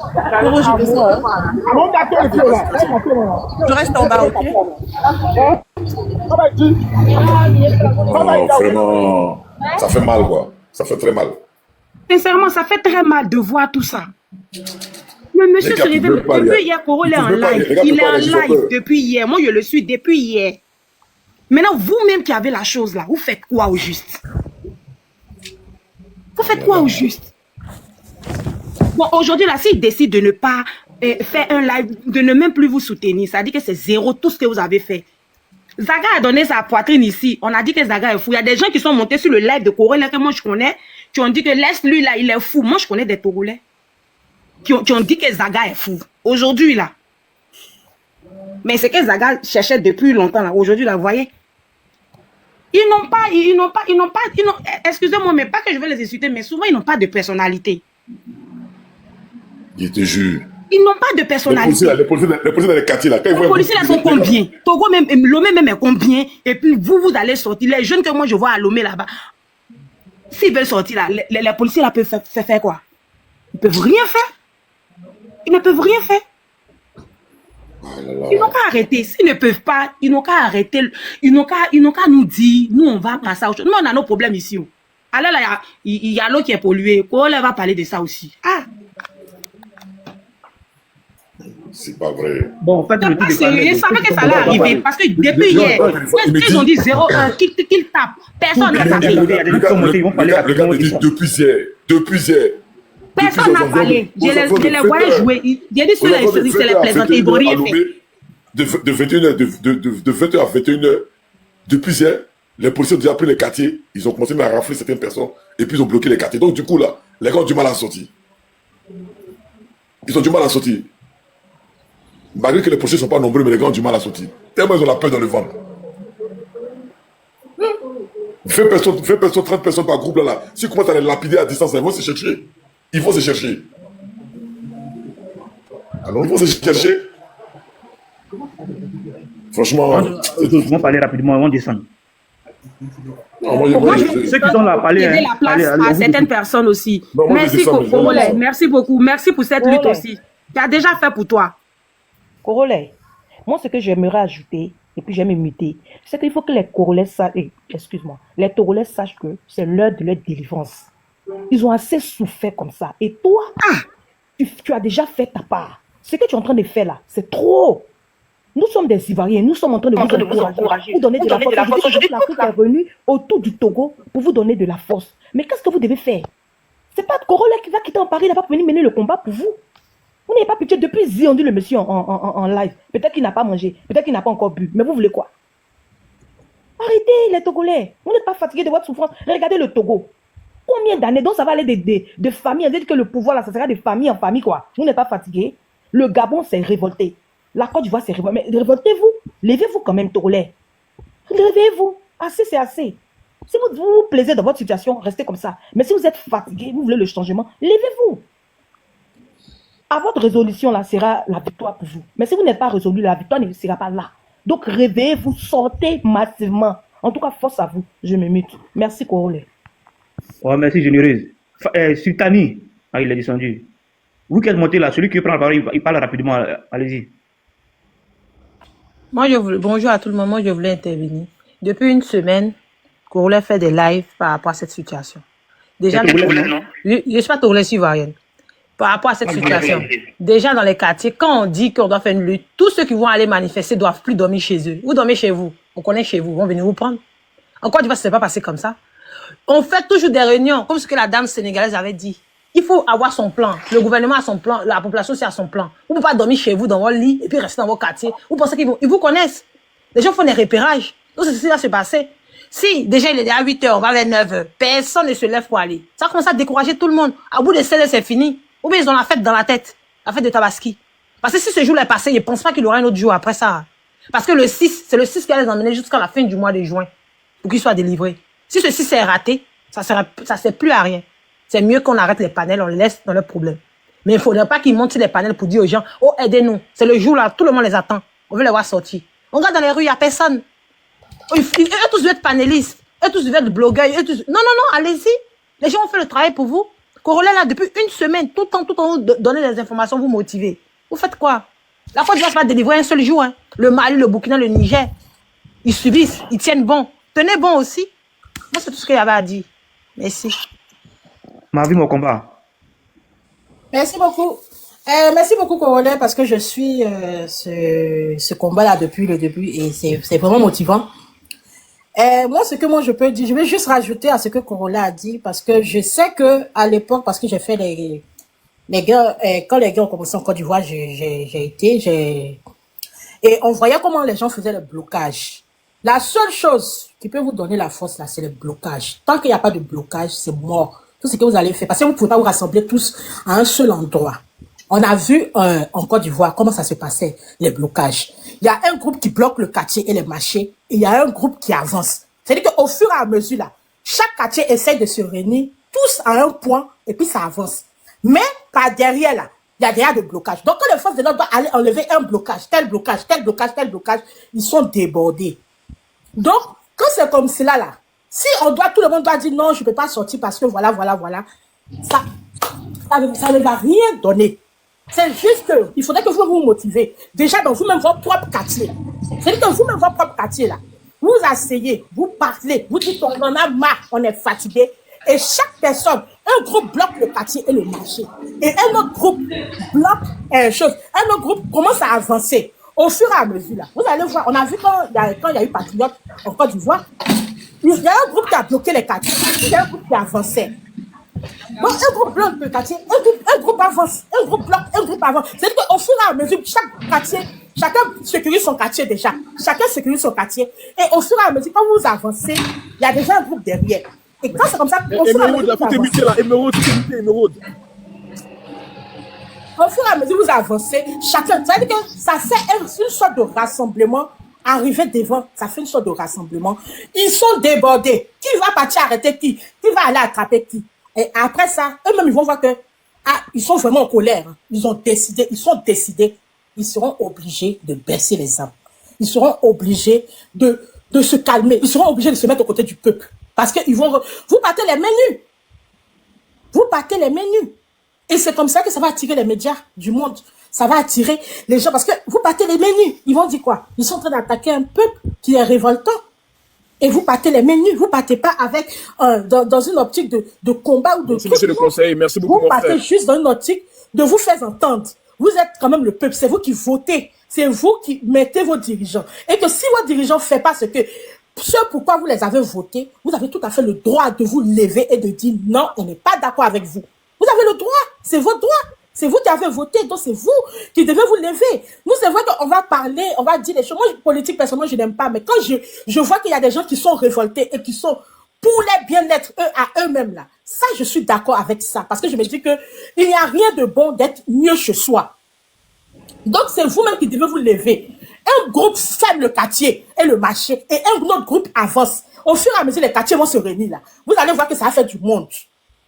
H: Je reste en bas, ok?
I: Non, vraiment, ça fait mal, quoi. Ça fait très mal.
Q: Sincèrement, ça fait très mal de voir tout ça. Le monsieur se réveille depuis hier, Corolle est en live. Il est en live depuis hier. Moi, je le suis depuis hier. Maintenant, vous-même qui avez la chose là, vous faites quoi au juste? Vous faites quoi au juste? Bon, aujourd'hui, là, s'il décide de ne pas faire un live, de ne même plus vous soutenir, ça dit que c'est zéro tout ce que vous avez fait. Zaga a donné sa poitrine ici. On a dit que Zaga est fou. Il y a des gens qui sont montés sur le live de Corolle que moi je connais, qui ont dit que laisse-lui là, il est fou. Moi, je connais des Togolais qui ont dit que Zaga est fou. Aujourd'hui, là. Mais c'est que Zaga cherchait depuis longtemps, là. Aujourd'hui, là, vous voyez. Excusez-moi, mais pas que je vais les insulter, mais souvent, ils n'ont pas de personnalité.
I: Je te jure.
Q: Ils n'ont pas de personnalité.
I: Les policiers dans les quartiers, là.
Q: Les policiers, là, sont combien? Togo, même, Lomé, même est combien? Et puis, vous allez sortir. Les jeunes que moi, je vois à Lomé, là-bas, s'ils veulent sortir, là, les policiers, là, peuvent faire quoi? Ils peuvent rien faire. Ils ne peuvent rien faire. Ils n'ont qu'à arrêter. S'ils ne peuvent pas, ils n'ont qu'à arrêter. Ils n'ont qu'à nous dire, nous, on va passer à autre chose. Nous, on a nos problèmes ici. Alors là, il y a l'eau qui est polluée. On va parler de ça aussi. Ah!
I: C'est pas vrai.
P: Bon, en fait,
Q: je savais que ça allait arriver. Parce que depuis hier, ils ont dit 0-1, qu'ils tapent. Personne n'a tapé.
I: Le gars me dit depuis hier.
Q: Personne n'a parlé. Je les voyais jouer. J'ai dit sur les plaisanteries, ils vont rien faire.
I: De 20h à 21h, depuis hier, les policiers ont déjà pris les quartiers, ils ont commencé à rafler certaines personnes, et puis ils ont bloqué les quartiers. Donc du coup, là, les gars ont du mal à sortir. Ils ont du mal à sortir. Malgré que les policiers ne sont pas nombreux, mais les gars ont du mal à sortir. Tellement ils ont la peur dans le ventre. 20 personnes, 30 personnes par groupe, là. S'ils commencent à les lapider à distance, ils vont se chercher. Ils vont se chercher. Alors, ils vont se chercher. Franchement.
P: On va parler rapidement, on descend.
Q: Ceux qui sont là, parler la place à certaines personnes aussi. Merci, Corolle. Merci beaucoup. Merci pour cette lutte aussi. Tu as déjà fait pour toi.
N: Corolle, moi, ce que j'aimerais ajouter, et puis j'aime muter, c'est qu'il faut que les Corollais sachent, les Togolais sachent que c'est l'heure de leur délivrance. Ils ont assez souffert comme ça. Et toi, tu as déjà fait ta part. Ce que tu es en train de faire là, c'est trop. Nous sommes des Ivoiriens, nous sommes en train de vous encourager, vous donner de la force. Aujourd'hui, l'Afrique est venue autour du Togo pour vous donner de la force. Mais qu'est-ce que vous devez faire? C'est pas Corolle qui va quitter en Paris, il n'a pas venir mener le combat pour vous. Vous n'avez pas pitié. Depuis on dit le monsieur en live. Peut-être qu'il n'a pas mangé, peut-être qu'il n'a pas encore bu. Mais vous voulez quoi? Arrêtez les Togolais. Vous n'êtes pas fatigués de votre souffrance. Regardez le Togo. Combien d'années? Donc ça va aller de famille. On dit que le pouvoir là, ça sera de famille en famille quoi. Vous n'êtes pas fatigués. Le Gabon s'est révolté. La Côte d'Ivoire s'est révoltée. Mais révoltez-vous. Levez-vous quand même, Togolais. Levez-vous. Assez, c'est assez. Si vous vous plaisez dans votre situation, restez comme ça. Mais si vous êtes fatigué, vous voulez le changement, levez-vous. À votre résolution là sera la victoire pour vous. Mais si vous n'êtes pas résolu, la victoire ne sera pas là. Donc réveillez-vous, sortez massivement. En tout cas, force à vous. Je me mute. Merci, Corolle.
P: Ouais, merci, généreuse. Sultani, il est descendu. Vous qui êtes monté là, celui qui prend la parole, il parle rapidement. Allez-y.
R: Bonjour à tout le monde. Moi, je voulais intervenir. Depuis une semaine, Corolle fait des lives par rapport à cette situation. Déjà, je ne suis pas Togolais, je suis ivoirienne. Par rapport à cette situation, déjà dans les quartiers, quand on dit qu'on doit faire une lutte, tous ceux qui vont aller manifester ne doivent plus dormir chez eux. Vous dormez chez vous. On connaît chez vous. Ils vont venir vous prendre. En Côte d'Ivoire, ce n'est pas passé comme ça. On fait toujours des réunions, comme ce que la dame sénégalaise avait dit. Il faut avoir son plan. Le gouvernement a son plan. La population aussi a son plan. Vous ne pouvez pas dormir chez vous dans votre lit et puis rester dans vos quartiers. Vous pensez qu'ils vous connaissent. Les gens font des repérages. Donc, c'est ce qui va se passer. Si déjà il est à 8h, on va vers 9h, personne ne se lève pour aller. Ça commence à décourager tout le monde. À bout de 16h, c'est fini. Ou bien ils ont la fête dans la tête. La fête de Tabaski. Parce que si ce jour-là est passé, ils ne pensent pas qu'il y aura un autre jour après ça. Parce que le 6, c'est le 6 qui va les emmener jusqu'à la fin du mois de juin. pour qu'il soit délivré. Si ceci s'est raté, ça sert plus à rien. C'est mieux qu'on arrête les panels, on les laisse dans leurs problèmes. Mais il ne faudrait pas qu'ils montent sur les panels pour dire aux gens, oh, aidez-nous. C'est le jour là, tout le monde les attend. On veut les voir sortir. On regarde dans les rues, il n'y a personne. Eux tous veulent être panélistes. Eux tous veulent être blogueurs. Non, non, non, allez-y. Les gens ont fait le travail pour vous. Corolla, là, depuis une semaine, tout le temps, vous donnez des informations, vous motivez. Vous faites quoi? La Côte d'Ivoire ne va pas délivrer un seul jour. Hein. Le Mali, le Burkina, le Niger, ils subissent, ils tiennent bon. Tenez bon aussi. Moi, c'est tout ce qu'il y avait à dire. Merci.
P: Ma vie, mon combat.
R: Merci beaucoup. Merci beaucoup, Corolla, parce que je suis ce combat-là depuis le début et c'est vraiment motivant. Moi, ce que je peux dire, je vais juste rajouter à ce que Corolla a dit, parce que je sais que à l'époque, parce que j'ai fait les gars, quand les gars ont commencé en Côte d'Ivoire, et on voyait comment les gens faisaient le blocage. La seule chose qui peut vous donner la force, là, c'est le blocage. Tant qu'il n'y a pas de blocage, c'est mort. Tout ce que vous allez faire, parce que vous ne pouvez pas vous rassembler tous à un seul endroit. On a vu en Côte d'Ivoire comment ça se passait, les blocages. Il y a un groupe qui bloque le quartier et les marchés, et il y a un groupe qui avance. C'est-à-dire qu'au fur et à mesure, là, chaque quartier essaie de se réunir, tous à un point, et puis ça avance. Mais par derrière, là, il y a derrière de blocage. Donc, quand les forces de l'ordre doivent aller enlever un blocage, tel blocage, tel blocage, tel blocage, ils sont débordés. Donc, quand c'est comme cela, là, si tout le monde doit dire non, je ne peux pas sortir parce que voilà, ça ne va rien donner. C'est juste qu'il faudrait que vous vous motivez. Déjà dans vous-même votre propre quartier. C'est-à-dire que vous-même votre propre quartier, là, vous asseyez, vous parlez, vous dites on en a marre, on est fatigué. Et chaque personne, un groupe bloque le quartier et le marché. Et un autre groupe bloque un autre groupe commence à avancer. Au fur et à mesure, là, vous allez voir, on a vu quand il y a eu Patriote en Côte d'Ivoire, il y a un groupe qui a bloqué les quartiers, il y a un groupe qui avançait. Donc, un groupe bloque le quartier, un groupe avance, un groupe bloque, un groupe avance. C'est-à-dire qu'au fur et à mesure, chaque quartier, chacun sécurise son quartier déjà. Chacun sécurise son quartier. Et au fur et à mesure, quand vous avancez, il y a déjà un groupe derrière. Et quand c'est comme ça, au fur et à mesure, au fur et à mesure, vous avancez, chacun. C'est-à-dire que ça fait une sorte de rassemblement. Arriver devant, ça fait une sorte de rassemblement. Ils sont débordés. Qui va partir arrêter qui? Qui va aller attraper qui? Et après ça, eux-mêmes, ils vont voir que ils sont vraiment en colère. Hein. Ils sont décidés. Ils seront obligés de baisser les armes. Ils seront obligés de se calmer. Ils seront obligés de se mettre aux côtés du peuple. Parce que vous battez les mains nues. Vous battez les mains nues. Et c'est comme ça que ça va attirer les médias du monde. Ça va attirer les gens. Parce que vous battez les mains nues. Ils vont dire quoi? Ils sont en train d'attaquer un peuple qui est révoltant. Et vous battez les mains nues. Vous battez pas avec dans une optique de combat ou de
B: merci, monsieur le conseil. Merci beaucoup,
R: vous battez juste dans une optique de vous faire entendre. Vous êtes quand même le peuple. C'est vous qui votez. C'est vous qui mettez vos dirigeants. Et que si vos dirigeants ne font pas ce pourquoi vous les avez votés, vous avez tout à fait le droit de vous lever et de dire non, on n'est pas d'accord avec vous. Vous avez le droit. C'est votre droit. C'est vous qui avez voté, donc c'est vous qui devez vous lever. Nous, c'est vrai qu'on va parler, on va dire les choses. Moi, politique, personnellement, je n'aime pas. Mais quand je vois qu'il y a des gens qui sont révoltés et qui sont pour les bien-être à eux-mêmes, là, ça, je suis d'accord avec ça. Parce que je me dis que il n'y a rien de bon d'être mieux chez soi. Donc, c'est vous-même qui devez vous lever. Un groupe ferme le quartier et le marché, et un autre groupe avance. Au fur et à mesure, les quartiers vont se réunir, là. Vous allez voir que ça va faire du monde.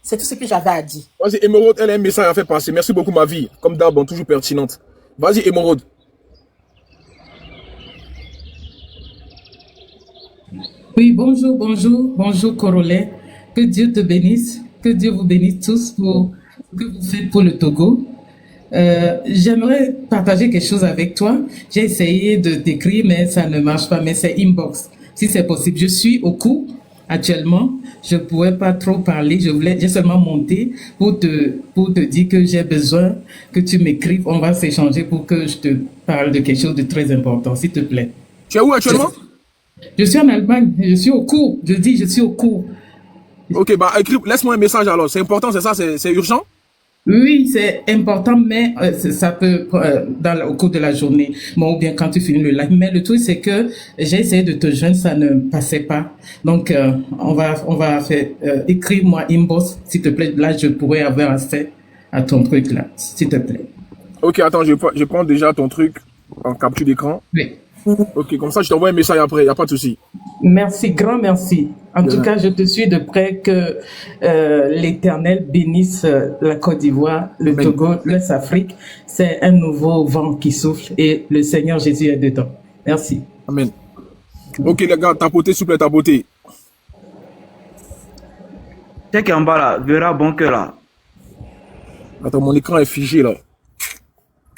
R: C'est tout ce que j'avais à dire.
B: Vas-y, Émeraude, elle a un message à faire passer. Merci beaucoup, ma vie. Comme d'hab, bon, toujours pertinente. Vas-y, Émeraude.
S: Oui, bonjour, Corolla. Que Dieu te bénisse. Que Dieu vous bénisse tous pour ce que vous faites pour le Togo. J'aimerais partager quelque chose avec toi. J'ai essayé de t'écrire, mais ça ne marche pas. Mais c'est inbox, si c'est possible. Je suis au cours actuellement. Je ne pourrais pas trop parler. J'ai seulement monté pour te dire que j'ai besoin que tu m'écrives. On va s'échanger pour que je te parle de quelque chose de très important, s'il te plaît.
B: Tu es où actuellement?
S: Je suis en Allemagne. Je suis au cours. Je suis au cours.
B: Ok, bah laisse-moi un message alors. C'est important, c'est ça? C'est urgent?
S: Oui, c'est important, mais ça peut au cours de la journée, bon, ou bien quand tu finis le live. Mais le truc, c'est que j'ai essayé de te joindre, ça ne passait pas. Donc, on va faire écris-moi inbox, s'il te plaît. Là, je pourrais avoir accès à ton truc là, s'il te plaît.
B: Ok, attends, je prends déjà ton truc en capture d'écran.
S: Oui.
B: Ok, comme ça, je t'envoie un message après, il n'y a pas de souci.
S: Merci, grand merci. En tout cas, je te suis de près, que l'Éternel bénisse la Côte d'Ivoire, le Togo, l'Est Afrique. C'est un nouveau vent qui souffle et le Seigneur Jésus est dedans. Merci.
B: Amen. Ok, les gars, tapotez, s'il vous plaît, tapotez.
M: Dès qu'en bas là, verra bon cœur là.
B: Attends, mon écran est figé là.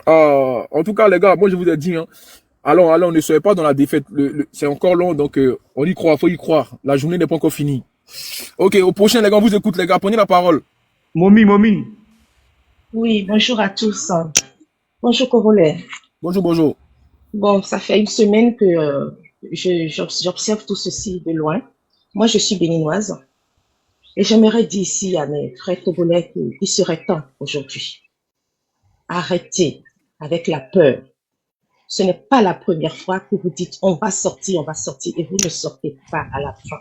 B: En tout cas, les gars, moi je vous ai dit, hein, allons, ne soyez pas dans la défaite. C'est encore long, donc on y croit, faut y croire. La journée n'est pas encore finie. Ok, au prochain, les gars, on vous écoute, les gars, prenez la parole.
M: Momi.
N: Oui, bonjour à tous. Bonjour Congolais.
B: Bonjour.
N: Bon, ça fait une semaine que j'observe tout ceci de loin. Moi, je suis béninoise. Et j'aimerais dire ici à mes frères togolais qu'il serait temps aujourd'hui. Arrêtez avec la peur. Ce n'est pas la première fois que vous dites on va sortir et vous ne sortez pas à la fin.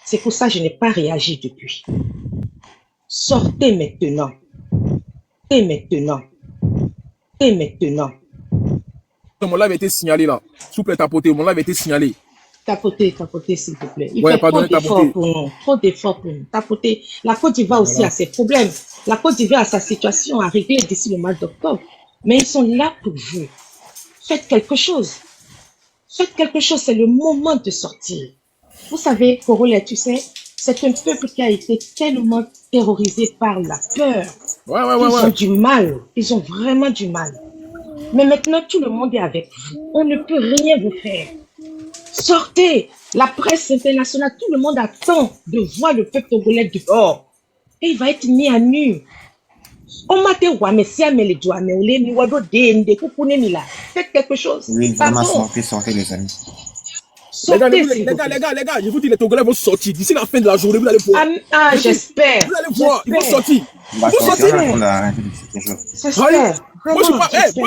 N: C'est pour ça que je n'ai pas réagi depuis. Sortez maintenant. Et maintenant.
B: Mon live a été signalé là. S'il vous plaît, tapotez, mon live a été signalé.
N: Tapotez, s'il vous plaît. Il fait trop d'efforts pour nous. Trop d'efforts pour nous. Tapotez. La Côte d'Ivoire aussi a ses problèmes. La Côte d'Ivoire a sa situation à régler d'ici le mois d'octobre. Mais ils sont là pour vous. Faites quelque chose. C'est le moment de sortir. Vous savez, Congolais, tu sais, c'est un peuple qui a été tellement terrorisé par la peur. Ils ont du mal. Ils ont vraiment du mal. Mais maintenant, tout le monde est avec vous. On ne peut rien vous faire. Sortez. La presse internationale, tout le monde attend de voir le peuple togolais dehors. Et il va être mis à nu. Faites quelque chose.
T: Oui, vraiment, sortez les amis.
B: Les gars, je vous dis, les Togolais vont sortir. D'ici la fin de la journée, vous allez voir.
N: J'espère.
B: Vous allez voir, ils vont sortir.
T: Moi,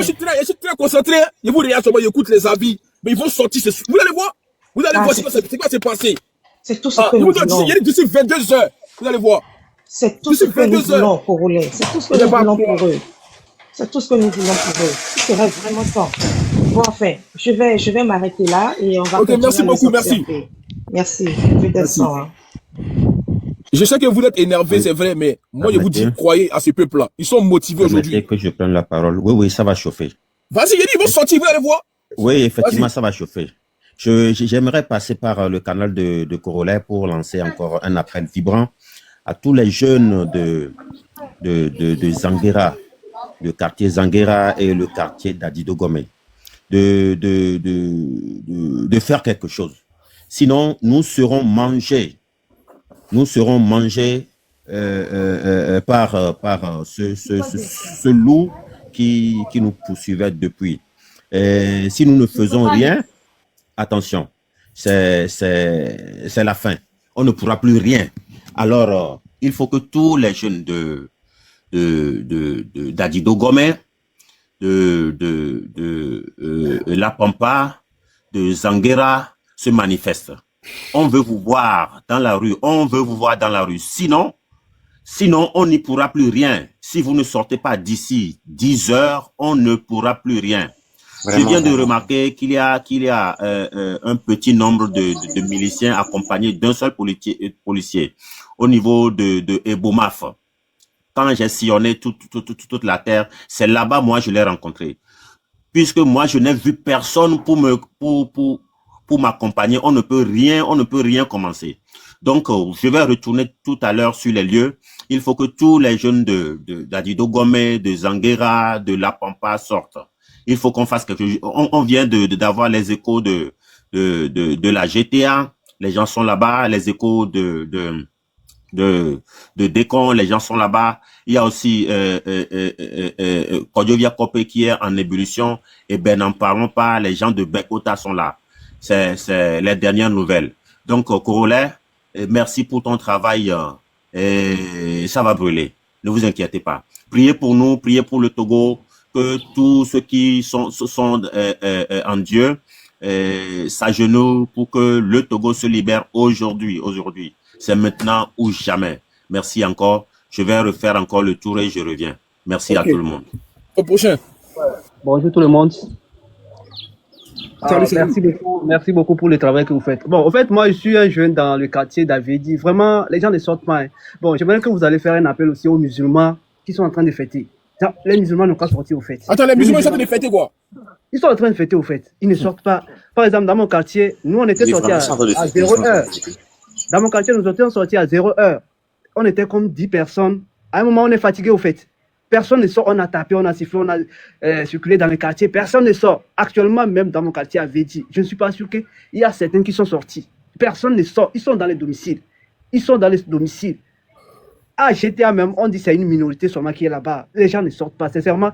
B: je suis très concentré. Je vous regarde seulement, j'écoute les avis. Mais ils vont sortir. Vous allez voir. Vous allez voir ce qui va se passer.
N: C'est tout ce que nous voulons.
B: D'ici 22 heures, vous allez voir.
N: C'est tout ce que nous voulons pour eux. C'est tout ce que nous voulons pour eux. C'est tout ce que nous voulons pour eux. Ce serait vraiment temps. Bon, enfin, je vais m'arrêter là et on va.
B: Ok, merci beaucoup, merci.
N: Merci, je descends. Hein.
B: Je sais que vous êtes énervé, c'est vrai, mais moi je vous dis, croyez à ce peuple-là. Ils sont motivés aujourd'hui.
T: Que je prenne la parole. Oui, ça va chauffer.
B: Vas-y, ils vont sortir, vous allez voir.
T: Oui, effectivement, ça va chauffer. J'aimerais passer par le canal de Corolla pour lancer encore un appel vibrant à tous les jeunes de Zanguera, le quartier Zanguera et le quartier d'Adidogomé, de faire quelque chose. Sinon, nous serons mangés par ce loup qui nous poursuivait depuis. Et si nous ne faisons rien, attention, c'est la fin. On ne pourra plus rien. Alors, il faut que tous les jeunes d'Adidogomé, de La Pampa, de Zanguera se manifestent. On veut vous voir dans la rue. Sinon, on n'y pourra plus rien. Si vous ne sortez pas d'ici 10 heures, on ne pourra plus rien. Je viens de remarquer qu'il y a un petit nombre de miliciens accompagnés d'un seul policier au niveau de Ebomaf. Quand j'ai sillonné toute la terre, c'est là-bas, moi, je l'ai rencontré. Puisque moi, je n'ai vu personne pour m'accompagner, on ne peut rien commencer. Donc, je vais retourner tout à l'heure sur les lieux. Il faut que tous les jeunes d'Adidogomé, de Zanguera, de La Pampa sortent. Il faut qu'on fasse quelque chose. On vient d'avoir les échos de la GTA. Les gens sont là-bas. Les échos de Décon, les gens sont là-bas. Il y a aussi Kodjovia Kopé qui est en ébullition. Et ben, n'en parlons pas. Les gens de Bekota sont là. C'est les dernières nouvelles. Donc, Corolla, merci pour ton travail. Et ça va brûler. Ne vous inquiétez pas. Priez pour nous, priez pour le Togo. Que tous ceux qui sont en Dieu s'agenouillent pour que le Togo se libère aujourd'hui. C'est maintenant ou jamais. Merci encore. Je vais refaire encore le tour et je reviens. Merci à tout le monde.
B: Au prochain.
U: Bonjour tout le monde.
B: Salut, salut.
U: Merci beaucoup pour le travail que vous faites. Bon, en fait, moi, je suis un jeune dans le quartier d'Avedi. Vraiment, les gens ne sortent pas. Hein. Bon, j'aimerais que vous allez faire un appel aussi aux musulmans qui sont en train de fêter. Non, les musulmans n'ont pas sorti au fait.
B: Attends, les musulmans sont en train de fêter quoi?
U: Ils sont en train de fêter au fait. Ils ne sortent pas. Par exemple, dans mon quartier, nous, on était sortis à 0 heure. Dans mon quartier, nous étions sortis à 0 heure. On était comme 10 personnes. À un moment, on est fatigué au fait. Personne ne sort. On a tapé, on a sifflé, on a circulé dans le quartier. Personne ne sort. Actuellement, même dans mon quartier à Vedi, je ne suis pas sûr qu'il y a certains qui sont sortis. Personne ne sort. Ils sont dans les domiciles. Ils sont dans les domiciles. Ah, GTA même, on dit que c'est une minorité seulement qui est là-bas. Les gens ne sortent pas. Sincèrement,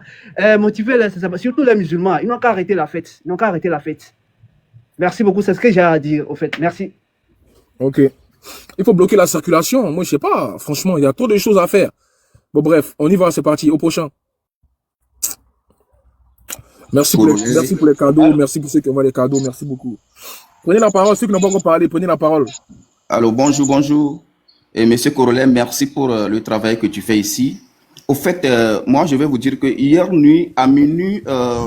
U: motivés, surtout les musulmans, ils n'ont qu'à arrêter la fête. Ils n'ont qu'à arrêter la fête. Merci beaucoup, c'est ce que j'ai à dire, au fait. Merci.
B: Ok. Il faut bloquer la circulation. Moi, je sais pas. Franchement, il y a trop de choses à faire. Bon, bref, on y va, c'est parti. Au prochain. Merci pour les cadeaux. Merci pour ceux qui envoient les cadeaux. Merci beaucoup. Prenez la parole. Ceux qui n'ont pas encore parlé, prenez la parole.
V: Allô, bonjour. Et Monsieur Corolet, merci pour le travail que tu fais ici. Au fait, moi, je vais vous dire que hier nuit, à minuit,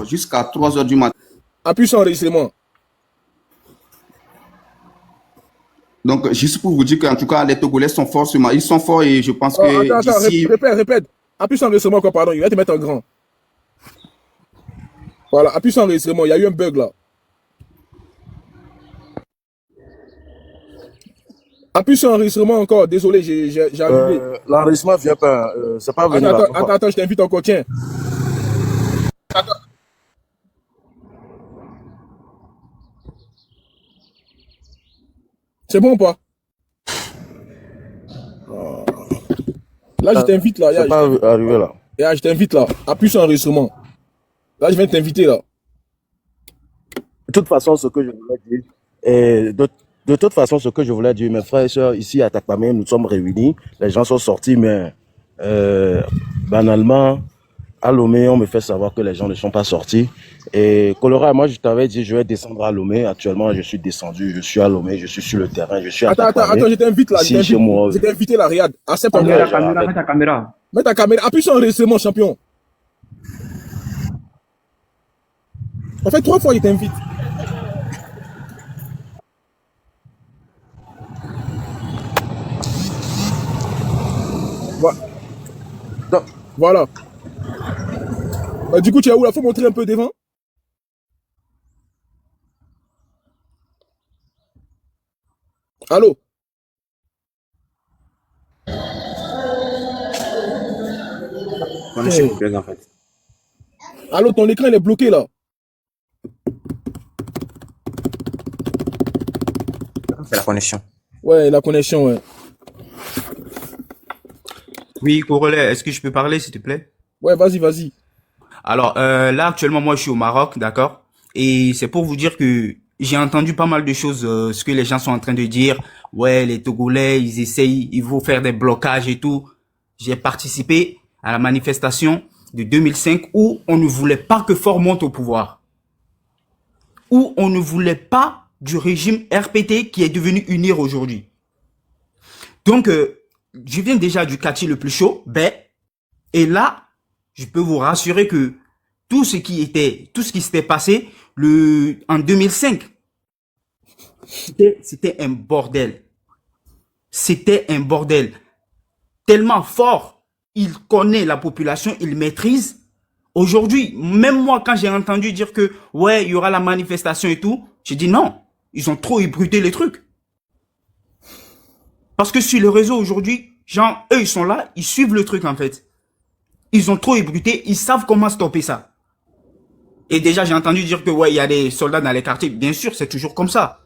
V: jusqu'à 3 heures du matin.
B: Appuie sur enregistrement.
V: Donc, juste pour vous dire qu'en tout cas, les Togolais sont forts, ils sont forts et je pense que
B: attends,
V: ici...
B: répète. Appuie sur enregistrement encore, pardon, il va te mettre en grand. Voilà, appuie sur enregistrement, il y a eu un bug là. Appuie sur enregistrement encore, désolé, j'ai arrivé.
W: L'enregistrement vient pas, c'est pas venu là.
B: Attends, je t'invite encore, tiens. Attends. C'est bon ou pas? Là, je t'invite là.
W: C'est pas arrivé là.
B: Je t'invite là. Appuie sur enregistrement. Là, je viens de t'inviter là.
W: De toute façon, ce que je voulais dire, de toute façon, ce que je voulais dire, mes frères et sœurs, ici à Takpamé, nous sommes réunis. Les gens sont sortis, mais banalement, à Lomé, on me fait savoir que les gens ne sont pas sortis. Et Colora, moi, je t'avais dit, je vais descendre à Lomé. Actuellement, je suis descendu, je suis à Lomé, je suis sur le terrain, je suis à
B: Attends, je t'invite là. Je t'ai invité là, regarde. Accepte
P: mets ta caméra.
B: Mets ta caméra. Appuie sur enregistrement, champion. En fait, 3 fois, il t'invite. Voilà. Du coup, tu es où là? Faut montrer un peu devant. Allô?
V: Connexion bug en fait.
B: Allô, ton écran il est bloqué là.
V: C'est la connexion.
B: Ouais, la connexion, ouais.
X: Oui, Corolet, est-ce que je peux parler, s'il te plaît?
B: Ouais, vas-y.
X: Alors, là, actuellement, moi, je suis au Maroc, d'accord? Et c'est pour vous dire que j'ai entendu pas mal de choses, ce que les gens sont en train de dire. Ouais, les Togolais, ils essayent, ils vont faire des blocages et tout. J'ai participé à la manifestation de 2005 où on ne voulait pas que Faure monte au pouvoir. Où on ne voulait pas du régime RPT qui est devenu UNIR aujourd'hui. Donc, je viens déjà du quartier le plus chaud, et là, je peux vous rassurer que tout ce qui s'était passé en 2005, c'était un bordel. C'était un bordel. Tellement fort, il connaît la population, il maîtrise. Aujourd'hui, même moi, quand j'ai entendu dire que, ouais, il y aura la manifestation et tout, j'ai dit non, ils ont trop ébruité les trucs. Parce que sur le réseau aujourd'hui, genre, eux, ils sont là, ils suivent le truc, en fait. Ils ont trop ébruité, ils savent comment stopper ça. Et déjà, j'ai entendu dire que, ouais, il y a des soldats dans les quartiers. Bien sûr, c'est toujours comme ça.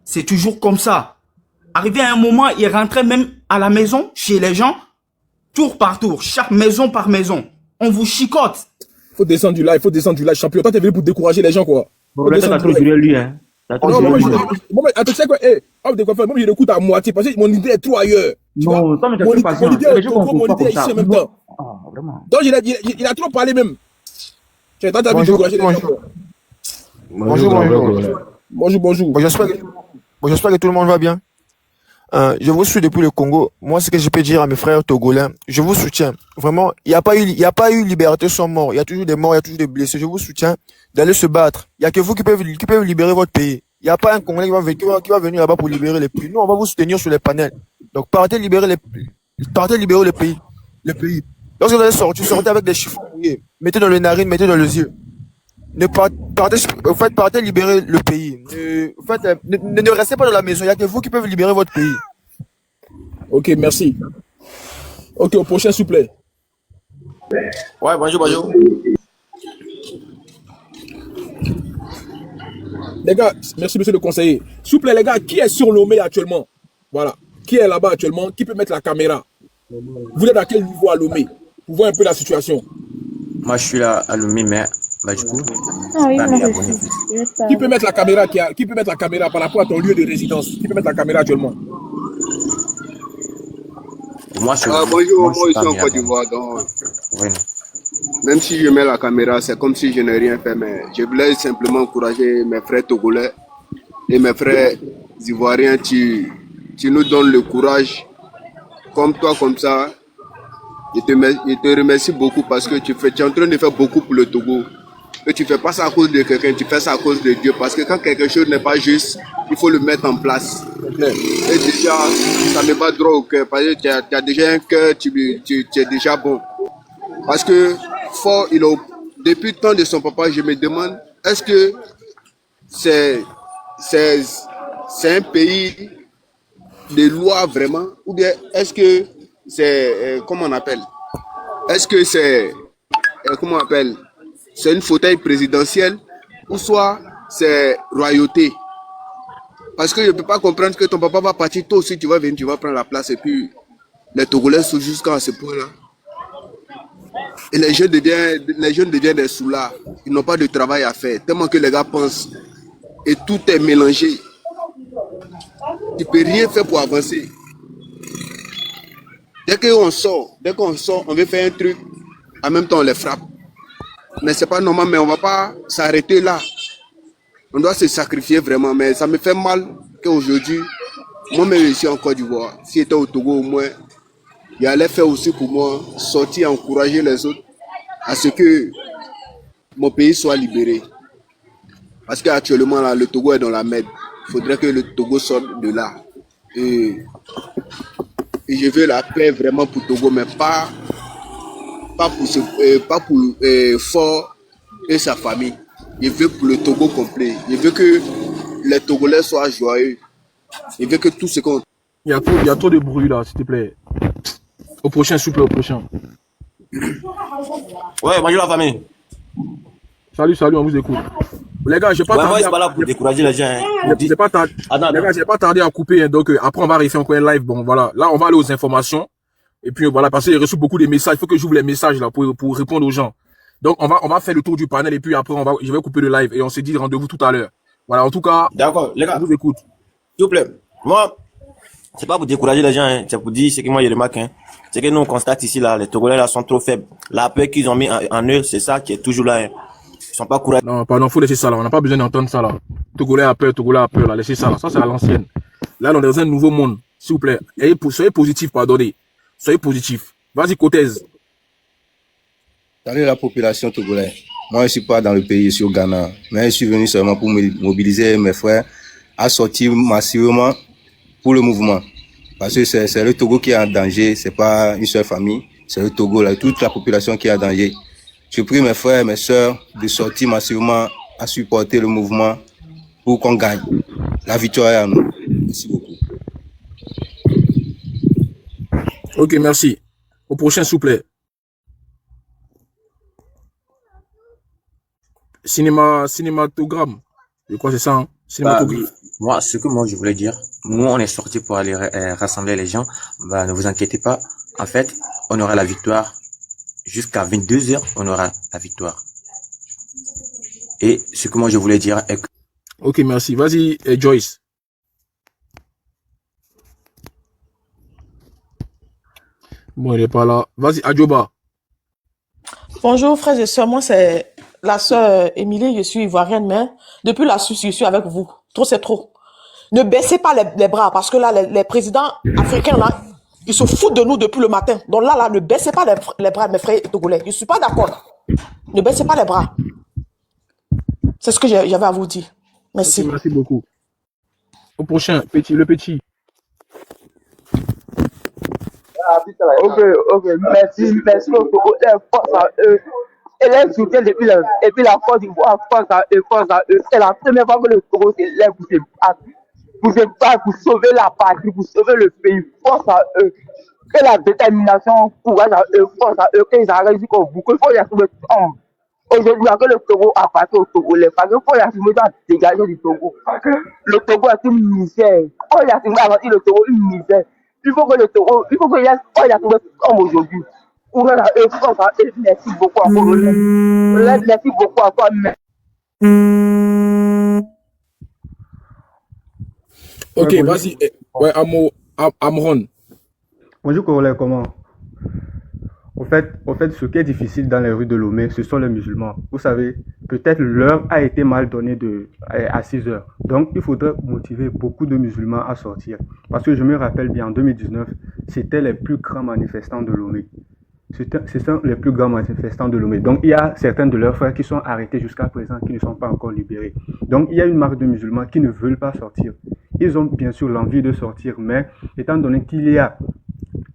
X: C'est toujours comme ça. Arrivé à un moment, ils rentraient même à la maison, chez les gens, tour par tour, chaque maison par maison. On vous chicote.
B: Faut descendre du live, champion. Toi, t'es venu pour décourager les gens, quoi.
P: Bon, là, t'as trop duré, lui, hein.
B: Non, mais attends, tu sais quoi, moi, je l'écoute à moitié, parce que mon idée est trop ailleurs.
P: Non, toi, mais t'as
B: mon
P: plus patient.
B: idée est ici en même temps.
P: Vraiment.
B: Donc, il a trop parlé même. Tu as vu décourager les gens.
Y: Bonjour.
B: Bonjour.
Y: Bon, j'espère que tout le monde va bien.
A: Je vous suis depuis le Congo. Moi, ce que je peux dire à mes frères togolais, je vous soutiens. Vraiment, il n'y a pas eu liberté sans mort. Il y a toujours des morts, il y a toujours des blessés. Je vous soutiens d'aller se battre. Il n'y a que vous qui peuvent libérer votre pays. Il n'y a pas un Congolais qui va venir là-bas pour libérer les pays. Nous, on va vous soutenir sur les panels. Donc, partez libérer le pays. Lorsque vous allez sortir, sortez avec des chiffons mouillés. Mettez dans les narines, mettez dans les yeux. Partez libérer le pays. Ne restez pas dans la maison. Il n'y a que vous qui peuvent libérer votre pays.
B: Ok, merci. Ok, au prochain, s'il vous plaît.
C: Ouais, bonjour.
B: Les gars, merci monsieur le conseiller. S'il vous plaît, les gars, qui est surnommé actuellement? Voilà. Qui est là-bas actuellement? Qui peut mettre la caméra? Vous êtes à quel niveau à Lomé? Pour voir un peu la situation.
C: Moi, je suis là à Lomé, mais du coup,
B: qui peut mettre la caméra qui peut mettre la caméra par rapport à ton lieu de résidence? Qui peut mettre la caméra actuellement?
C: Moi,
D: bonjour, moi je suis en Côte d'Ivoire, donc
C: oui.
D: Même si je mets la caméra, c'est comme si je n'ai rien fait, mais je voulais simplement encourager mes frères togolais et mes frères ivoiriens qui nous donnent le courage, comme toi, comme ça. Je te remercie beaucoup parce que tu es en train de faire beaucoup pour le Togo. Et tu ne fais pas ça à cause de quelqu'un, tu fais ça à cause de Dieu. Parce que quand quelque chose n'est pas juste, il faut le mettre en place. Et déjà, ça me va droit au cœur. Parce que tu as déjà un cœur, tu es déjà bon. Parce que Fort, depuis le temps de son papa, je me demande, est-ce que c'est un pays de loi vraiment? Ou bien est-ce que c'est, comment on appelle? Est-ce que c'est, comment on appelle? C'est une fauteuil présidentiel ou soit c'est royauté? Parce que je ne peux pas comprendre que ton papa va partir, toi aussi tu vas venir, tu vas prendre la place et puis les Togolais sont jusqu'à ce point-là. Et les jeunes deviennent des soulards. Ils n'ont pas de travail à faire. Tellement que les gars pensent et tout est mélangé. Tu ne peux rien faire pour avancer. Dès qu'on sort, on veut faire un truc, en même temps on les frappe. Mais c'est pas normal, mais on ne va pas s'arrêter là. On doit se sacrifier vraiment, mais ça me fait mal qu'aujourd'hui, moi-même ici en Côte d'Ivoire, si j'étais au Togo au moins, il allait faire aussi pour moi, sortir, encourager les autres à ce que mon pays soit libéré. Parce qu'actuellement, là, le Togo est dans la merde. Il faudrait que le Togo sorte de là. Et je veux la paix vraiment pour Togo, mais pas pour Fort et sa famille. Je veux pour le Togo complet. Je veux que les Togolais soient joyeux. Je veux que tout ce qu'on...
B: Il y a trop de bruit là, s'il te plaît. Au prochain, s'il vous plaît, au prochain.
C: Ouais, bonjour la famille.
B: Salut, on vous écoute. Les gars, je n'ai pas
C: tardé. C'est pas là pour décourager les gens. Hein.
B: Les gars, j'ai pas tardé à couper. Hein, donc, après, on va refaire encore un live. Bon, voilà. Là, on va aller aux informations. Et puis, voilà, parce que j'ai reçu beaucoup de messages. Il faut que j'ouvre les messages là pour répondre aux gens. Donc, on va faire le tour du panel. Et puis, après, je vais couper le live. Et on s'est dit rendez-vous tout à l'heure. Voilà, en tout cas.
C: D'accord, les gars.
B: On vous écoute.
C: S'il vous plaît. Moi, c'est pas pour décourager les gens. Hein. C'est pour dire ce que moi, je remarque. Hein. C'est que nous, on constate ici, là, les Togolais, là, sont trop faibles. La peur qu'ils ont mis en eux, c'est ça qui est toujours là. Hein. Ils sont pas courageux.
B: Non, pardon, faut laisser ça là. On n'a pas besoin d'entendre ça là. Togolais a peur, là. Laissez ça là. Ça, c'est à l'ancienne. Là, on est dans un nouveau monde. S'il vous plaît. Soyez positif, pardonnez. Soyez positif. Vas-y, Cotez.
G: Salut la population togolaise. Moi, je ne suis pas dans le pays, je suis au Ghana. Mais je suis venu seulement pour mobiliser mes frères à sortir massivement pour le mouvement. Parce que c'est le Togo qui est en danger, c'est pas une seule famille, c'est le Togo, là, toute la population qui est en danger. Je prie mes frères et mes sœurs de sortir massivement à supporter le mouvement pour qu'on gagne. La victoire est à nous. Merci beaucoup.
B: Ok, merci. Au prochain, s'il vous plaît. Cinématogramme. Je crois que c'est ça, hein? Cinématogramme.
C: Moi, ce que je voulais dire, nous, on est sortis pour aller rassembler les gens. Ne vous inquiétez pas. En fait, on aura la victoire. Jusqu'à 22h, on aura la victoire. Et ce que je voulais dire est que...
B: Ok, merci. Vas-y, Joyce. Bon, il n'est pas là. Vas-y, Adjoba.
H: Bonjour, frères et sœurs. Moi, c'est la sœur Émilie. Je suis ivoirienne, mais depuis la Suisse, je suis avec vous. Trop, c'est trop.
E: Ne baissez pas les bras parce que là, les présidents africains, là, ils se foutent de nous depuis le matin. Donc là, ne baissez pas les bras, mes frères togolais. Je ne suis pas d'accord. Ne baissez pas les bras. C'est ce que j'avais à vous dire. Merci.
B: Ok, merci beaucoup. Au prochain, le petit.
F: Ok, merci au Togo, force à eux. Et les soutiens depuis la Côte d'Ivoire, force à eux. C'est la première fois que le Togo s'élève pour se battre, pour sauver la patrie, pour sauver le pays. Force à eux. Et la détermination, courage à eux, force à eux, qu'ils arrivent jusqu'au bout. Il faut y assumer tout. Aujourd'hui, que le Togo appartient au Togolais, parce qu'il faut y assumer de dégager du Togo. Le Togo est une misère. Il faut y assumer avant le Togo une misère. Il faut que le Togo, il faut qu'il y ait comme aujourd'hui. Courage à eux, force à eux. Merci beaucoup à vous. Merci beaucoup à toi.
B: Ok, vas-y. Ouais, Amron.
K: Bonjour, Corolais, comment? Au fait, ce qui est difficile dans les rues de Lomé, ce sont les musulmans. Vous savez, peut-être l'heure a été mal donnée à 6 heures. Donc, il faudrait motiver beaucoup de musulmans à sortir. Parce que je me rappelle bien, en 2019, c'était les plus grands manifestants de Lomé. Ce sont les plus grands manifestants de Lomé. Donc, il y a certains de leurs frères qui sont arrêtés jusqu'à présent, qui ne sont pas encore libérés. Donc, il y a une marque de musulmans qui ne veulent pas sortir. Ils ont bien sûr l'envie de sortir, mais étant donné qu'il y a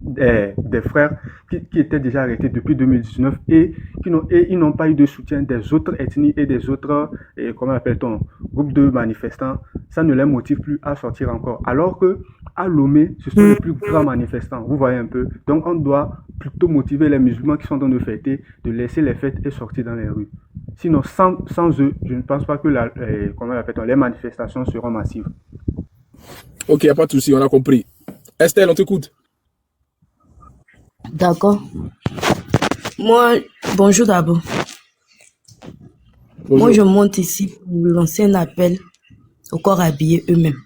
K: des frères qui étaient déjà arrêtés depuis 2019 et ils n'ont pas eu de soutien des autres ethnies et des autres, comment appelle-t-on, groupes de manifestants, ça ne les motive plus à sortir encore. Alors que à Lomé, ce sont les plus grands manifestants, vous voyez un peu. Donc on doit plutôt motiver les musulmans qui sont dans nos fêtes, de laisser les fêtes et sortir dans les rues. Sinon, sans eux, je ne pense pas que les manifestations seront massives.
B: Ok, il n'y a pas de souci, on a compris. Estelle, on t'écoute.
L: D'accord. Moi, bonjour d'abord.
B: Bonjour.
L: Moi, je monte ici pour lancer un appel au corps habillé eux-mêmes.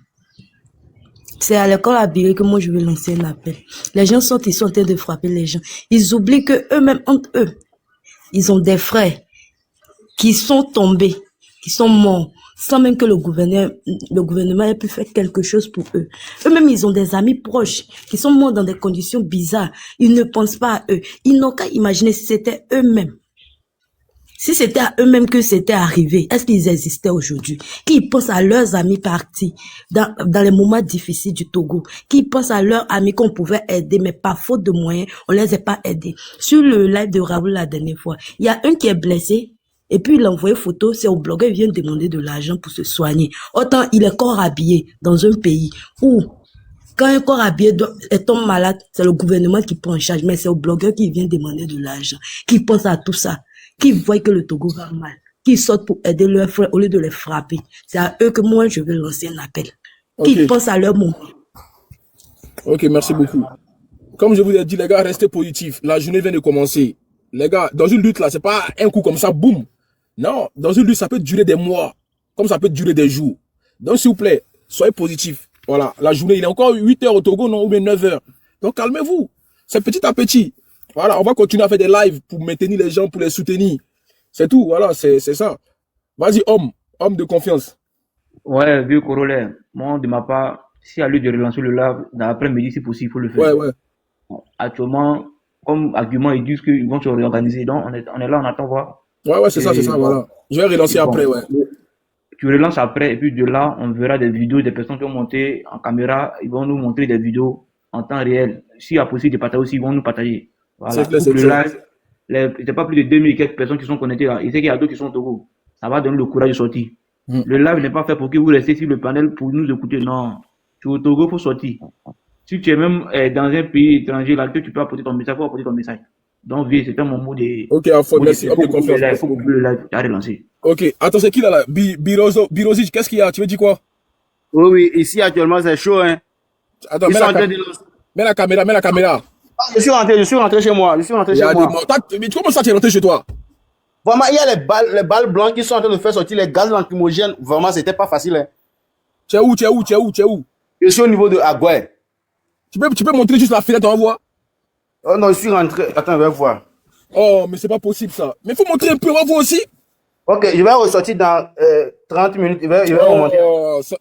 L: C'est à l'école habillée que moi, je vais lancer un appel. Les gens sont ici en train de frapper les gens. Ils oublient que eux-mêmes, entre eux, ils ont des frères qui sont tombés, qui sont morts, sans même que le gouvernement ait pu faire quelque chose pour eux. Eux-mêmes, ils ont des amis proches qui sont morts dans des conditions bizarres. Ils ne pensent pas à eux. Ils n'ont qu'à imaginer si c'était eux-mêmes. Si c'était à eux-mêmes que c'était arrivé, est-ce qu'ils existaient aujourd'hui? Qui pensent à leurs amis partis dans les moments difficiles du Togo? Qui pensent à leurs amis qu'on pouvait aider, mais par faute de moyens, on les a pas aidés? Sur le live de Raoul la dernière fois, il y a un qui est blessé. Et puis, il a envoyé photo, c'est au blogueur, il vient demander de l'argent pour se soigner. Autant, il est corps habillé dans un pays où, quand un corps habillé tombe malade, c'est le gouvernement qui prend en charge, mais c'est au blogueur qui vient demander de l'argent, qui pense à tout ça, qui voit que le Togo va mal, qui sortent pour aider leurs frères au lieu de les frapper. C'est à eux que moi, je vais lancer un appel. Qui pensent à leur moment.
B: Ok, merci beaucoup. Comme je vous ai dit, les gars, restez positifs. La journée vient de commencer. Les gars, dans une lutte là, c'est pas un coup comme ça, boum. Non, dans une lutte, ça peut durer des mois, comme ça peut durer des jours. Donc, s'il vous plaît, soyez positifs. Voilà, la journée, il est encore 8 heures au Togo, non, ou bien 9 heures. Donc, calmez-vous. C'est petit à petit. Voilà, on va continuer à faire des lives pour maintenir les gens, pour les soutenir. C'est tout, voilà, c'est ça. Vas-y, homme de confiance.
P: Ouais, vieux Corolais, moi, de ma part, si à lieu de relancer le live, dans l'après-midi, si possible, il faut le faire.
B: Ouais.
P: Actuellement, comme argument, ils disent qu'ils vont se réorganiser. Donc, on est là, on attend voir.
B: Ouais, c'est ça, voilà. Je vais relancer après, ouais.
P: Tu relances après, et puis de là, on verra des vidéos des personnes qui ont monté en caméra. Ils vont nous montrer des vidéos en temps réel. S'il y a possible de partager aussi, ils vont nous partager. Voilà.
B: C'est
P: le live, il n'y a pas plus de 2000 et quelques personnes qui sont connectées là. Il sait qu'il y a d'autres qui sont au Togo. Ça va donner le courage de sortir. Le live n'est pas fait pour que vous restiez sur le panel pour nous écouter. Non. Tu es au Togo, il faut sortir. Si tu es même dans un pays étranger là, que tu peux apporter ton message, il faut apporter ton message. Donc, vieux, c'était mon mot de...
B: Ok, merci, homme de confiance.
P: Il faut que le live a relancé.
B: Ok, attends, c'est qui là? Birozic, qu'est-ce qu'il y a? Tu veux dire quoi?
U: Oui, ici actuellement c'est chaud, hein.
B: Attends, mets la caméra.
U: Je suis rentré chez moi.
B: Mais comment ça, tu es rentré chez toi?
U: Vraiment, il y a les balles blanches qui sont en train de faire sortir les gaz lacrymogènes. Vraiment, c'était pas facile, hein.
B: Tu es où?
U: Je suis au niveau de Agoué.
B: Tu peux montrer juste la fenêtre, on va voir?
U: Oh non, je suis rentré. Attends, on va voir.
B: Oh, mais c'est pas possible ça. Mais faut montrer un peu, on va voir aussi.
W: Ok, je vais ressortir dans 30 minutes. Je vais remonter.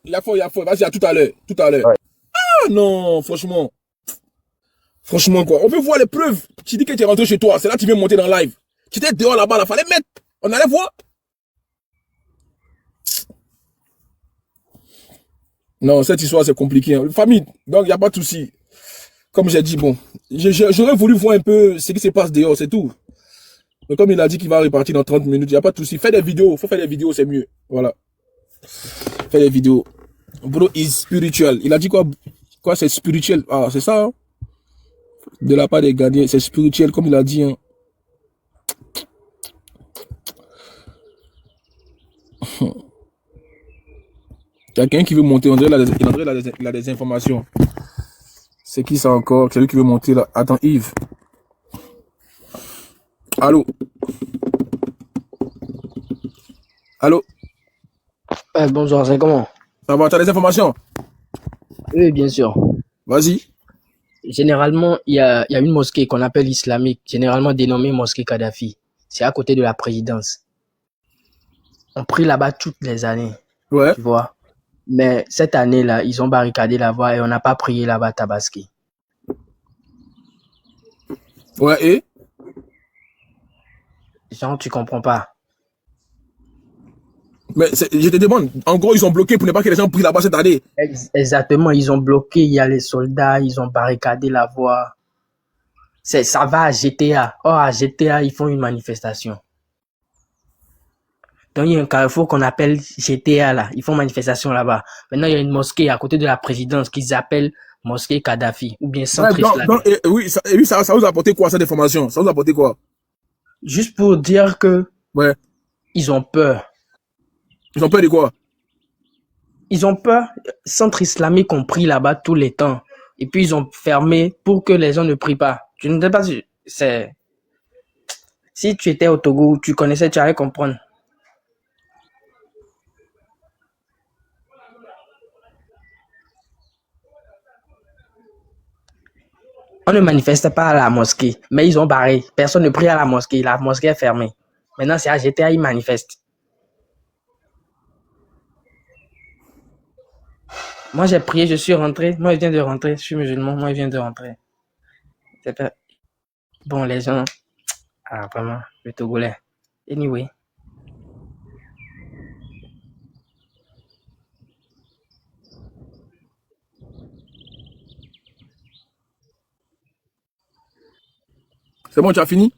B: Il faut. Vas-y, à tout à l'heure.
W: Ouais.
B: Ah non, franchement. Franchement, quoi. On veut voir les preuves. Tu dis que tu es rentré chez toi. C'est là que tu viens monter dans le live. Tu étais dehors là-bas, là. Fallait mettre. On allait voir. Non, cette histoire, c'est compliqué. Hein. Famille, donc il n'y a pas de souci. Comme j'ai dit, bon, j'aurais voulu voir un peu ce qui se passe dehors, c'est tout. Mais comme il a dit qu'il va repartir dans 30 minutes, il n'y a pas de souci. Fais des vidéos, faut faire des vidéos, c'est mieux. Voilà. Fais des vidéos. Bro is spiritual. Il a dit quoi? Quoi, c'est spirituel? Ah, c'est ça, hein? De la part des gardiens, c'est spirituel, comme il a dit, hein. Quelqu'un qui veut monter, André, il a des informations. C'est qui ça encore? Celui qui veut monter là. Attends, Yves. Allô? Allô?
I: Bonjour, c'est comment?
B: Ça va, t'as des informations?
I: Oui, bien sûr.
B: Vas-y.
I: Généralement, il y a une mosquée qu'on appelle islamique, généralement dénommée mosquée Kadhafi. C'est à côté de la présidence. On prie là-bas toutes les années.
B: Ouais.
I: Tu vois? Mais cette année-là, ils ont barricadé la voie et on n'a pas prié là-bas à Tabaski.
B: Ouais, et?
I: Genre, tu comprends pas.
B: Mais je te demande, en gros, ils ont bloqué pour ne pas que les gens prient là-bas cette année.
I: Exactement, ils ont bloqué, il y a les soldats, ils ont barricadé la voie. Ça va à GTA. Or, à GTA, ils font une manifestation. Donc, il y a un carrefour qu'on appelle GTA là. Ils font manifestation là-bas. Maintenant, il y a une mosquée à côté de la présidence qu'ils appellent mosquée Kadhafi ou bien centre islamique.
B: Oui, ça vous a apporté quoi, cette information? Ça vous a apporté quoi?
I: Juste pour dire que
B: ouais,
I: ils ont peur.
B: Ils ont peur de quoi?
I: Ils ont peur. Centre islamique ont pris là-bas tous les temps. Et puis, ils ont fermé pour que les gens ne prient pas. Je ne sais pas si c'est... Si tu étais au Togo, tu connaissais, tu allais comprendre. On ne manifeste pas à la mosquée, mais ils ont barré. Personne ne prie à la mosquée. La mosquée est fermée. Maintenant, c'est à GTA, ils manifestent. Moi, j'ai prié, je suis rentré. Moi, je viens de rentrer. Je suis musulman. Moi, je viens de rentrer. C'est pas... Bon, les gens... Ah, vraiment, le Togolais. Anyway.
B: C'est bon, tu as fini?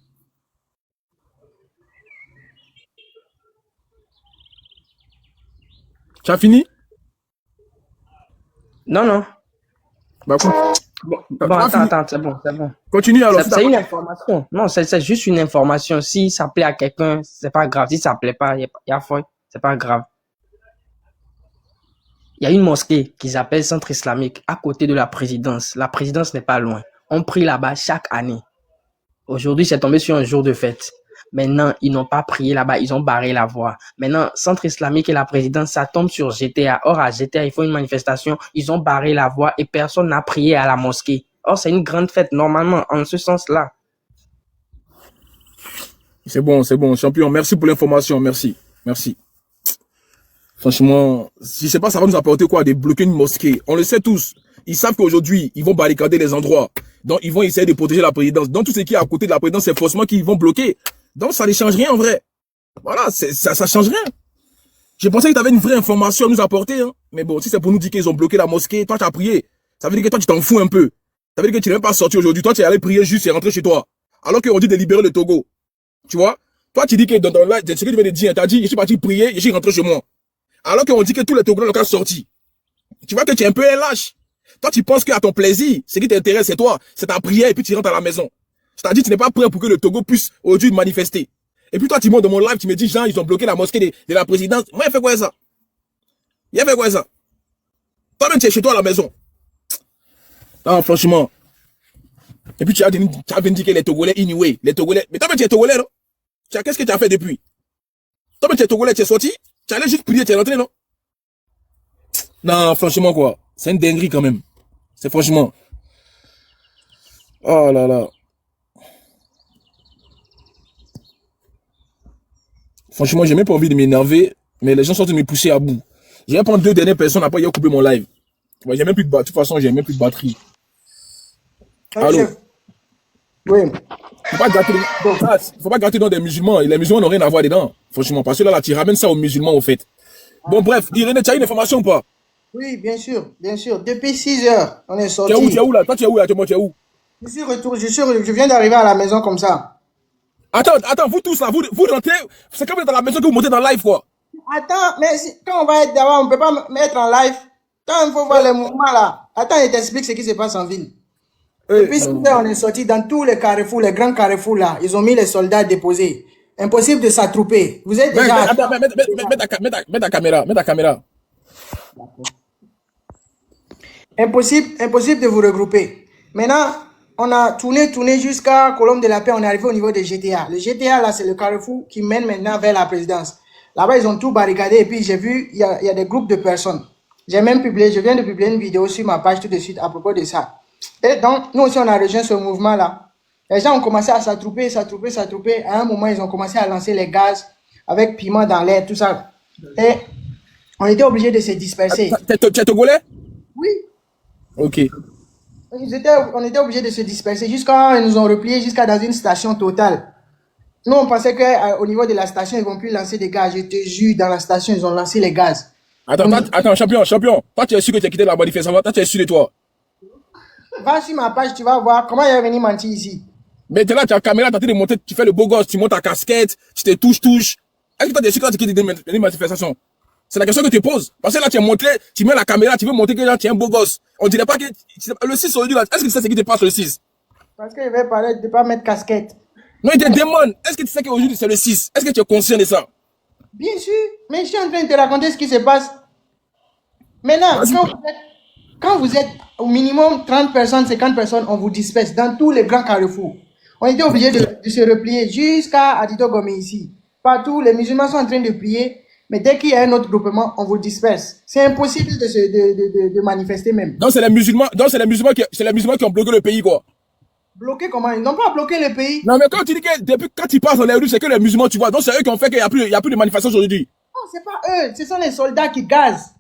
B: Tu as fini?
I: Non.
B: Bah,
I: bon, attends, c'est bon.
B: Continue alors.
I: C'est une information. Non, c'est juste une information. Si ça plaît à quelqu'un, c'est pas grave. Si ça plaît pas, il y a foi, c'est pas grave. Il y a une mosquée qu'ils appellent Centre islamique à côté de la présidence. La présidence n'est pas loin. On prie là-bas chaque année. Aujourd'hui, c'est tombé sur un jour de fête. Maintenant, ils n'ont pas prié là-bas, ils ont barré la voie. Maintenant, Centre islamique et la présidence, ça tombe sur GTA. Or, à GTA, il faut une manifestation, ils ont barré la voie et personne n'a prié à la mosquée. Or, c'est une grande fête, normalement, en ce sens-là.
B: C'est bon, champion. Merci pour l'information, merci. Franchement, je sais pas, ça va nous apporter quoi, de bloquer une mosquée. On le sait tous. Ils savent qu'aujourd'hui, ils vont barricader les endroits. Donc, ils vont essayer de protéger la présidence. Donc, tout ce qui est à côté de la présidence, c'est forcément qu'ils vont bloquer. Donc, ça ne change rien en vrai. Voilà, ça change rien. Je pensais que tu avais une vraie information à nous apporter. Hein. Mais bon, si c'est pour nous dire qu'ils ont bloqué la mosquée, toi, tu as prié. Ça veut dire que toi, tu t'en fous un peu. Ça veut dire que tu n'es même pas sorti aujourd'hui. Toi, tu es allé prier juste et rentrer chez toi. Alors qu'on dit de libérer le Togo. Tu vois? Toi, tu dis que dans ton live, ce que tu viens de dire, tu as dit, je suis parti prier, je suis rentré chez moi. Alors qu'on dit que tous les Togolais sont sortis. Tu vois que tu es un peu un lâche. Toi, tu penses qu'à ton plaisir, ce qui t'intéresse, c'est toi. C'est ta prière et puis tu rentres à la maison. C'est-à-dire que tu n'es pas prêt pour que le Togo puisse aujourd'hui manifester. Et puis toi, tu montes dans mon live, tu me dis, Jean, ils ont bloqué la mosquée de la présidence. Moi, il fait quoi ça? Toi-même, tu es chez toi à la maison. Non, franchement. Et puis tu as dit que les Togolais, anyway, les Togolais. Mais toi-même, tu es Togolais, non? Qu'est-ce que tu as fait depuis? Toi-même, tu es Togolais, tu es sorti? Tu allais juste prier, tu es rentré, non? Non, franchement, quoi. C'est une dinguerie quand même. C'est franchement. Oh là là. Franchement, j'ai même pas envie de m'énerver, mais les gens sont en train de me pousser à bout. J'ai même prendre 2 dernières personnes, après ils ont coupé mon live. Ouais, j'ai même plus de batterie. De toute façon, j'ai même plus de batterie. Allô?
J: Oui.
B: Faut pas gâter dans des musulmans. Les musulmans n'ont rien à voir dedans. Franchement, parce que là, tu ramènes ça aux musulmans, au fait. Bon, bref, Irénée, tu as une information ou pas?
J: Oui, bien sûr, bien sûr. Depuis 6 heures, on est sorti.
B: Tu es où là? Toi, tu es où là? Tu es où?
J: Je suis retourné, je viens d'arriver à la maison comme ça.
B: Attends, vous tous là, vous rentrez, c'est comme vous êtes dans la maison que vous montez dans le live, quoi.
J: Attends, mais quand on va être d'abord, on peut pas mettre en live. Quand il faut voir les mouvements là. Attends, je t'explique ce qui se passe en ville. Depuis 6 heures, on est sorti dans tous les carrefours, les grands carrefours là. Ils ont mis les soldats déposés. Impossible de s'attrouper. Vous êtes déjà...
B: Attends, mets ta caméra.
J: Impossible de vous regrouper. Maintenant, on a tourné jusqu'à Colombe de la Paix. On est arrivé au niveau des GTA. Le GTA, là, c'est le carrefour qui mène maintenant vers la présidence. Là-bas, ils ont tout barricadé. Et puis, j'ai vu, il y a des groupes de personnes. Je viens de publier une vidéo sur ma page tout de suite à propos de ça. Et donc, nous aussi, on a rejoint ce mouvement-là. Les gens ont commencé à s'attrouper. À un moment, ils ont commencé à lancer les gaz avec piment dans l'air, tout ça. Et on était obligés de se disperser.
B: Tu es togolais?
J: Oui.
B: Ok.
J: On était obligés de se disperser jusqu'à ils nous ont repliés jusqu'à dans une station totale. Nous, on pensait qu'au niveau de la station, ils vont plus lancer des gaz. Je te jure, dans la station, ils ont lancé les gaz.
B: Attends, champion. Toi, tu es sûr que tu as quitté la manifestation. Toi, tu es sûr de toi.
J: Va sur ma page, tu vas voir comment il est venu mentir ici.
B: Mais t'es là, tu as la caméra, tu as de monter, tu fais le beau gosse, tu montes ta casquette, tu te touches. Est-ce que tu as des sûr que tu quittes les manifestations? C'est la question que tu poses. Parce que là, tu es montré, tu mets la caméra, tu veux montrer que là, tu es un beau gosse. On dirait pas que le 6 aujourd'hui, là, est-ce que tu sais ce qui te passe le 6?
J: Parce que je vais parler de ne pas mettre casquette.
B: Non, il te demande, est-ce que tu sais qu'aujourd'hui, c'est le 6? Est-ce que tu es conscient de ça?
J: Bien sûr, mais je suis en train de te raconter ce qui se passe. Maintenant, quand vous êtes au minimum 30 personnes, 50 personnes, on vous disperse dans tous les grands carrefours. On était obligé de se replier jusqu'à Adito Gomé ici. Partout, les musulmans sont en train de prier, mais dès qu'il y a un autre groupement, on vous disperse. C'est impossible de manifester même.
B: Donc c'est les musulmans qui ont bloqué le pays, quoi.
J: Bloqué comment? Ils n'ont pas bloqué le pays.
B: Non, mais quand tu dis que depuis quand tu passes dans les rues, c'est que les musulmans, tu vois. Donc c'est eux qui ont fait qu'il n'y a plus de manifestations aujourd'hui.
J: Non, c'est pas eux. Ce sont les soldats qui gazent.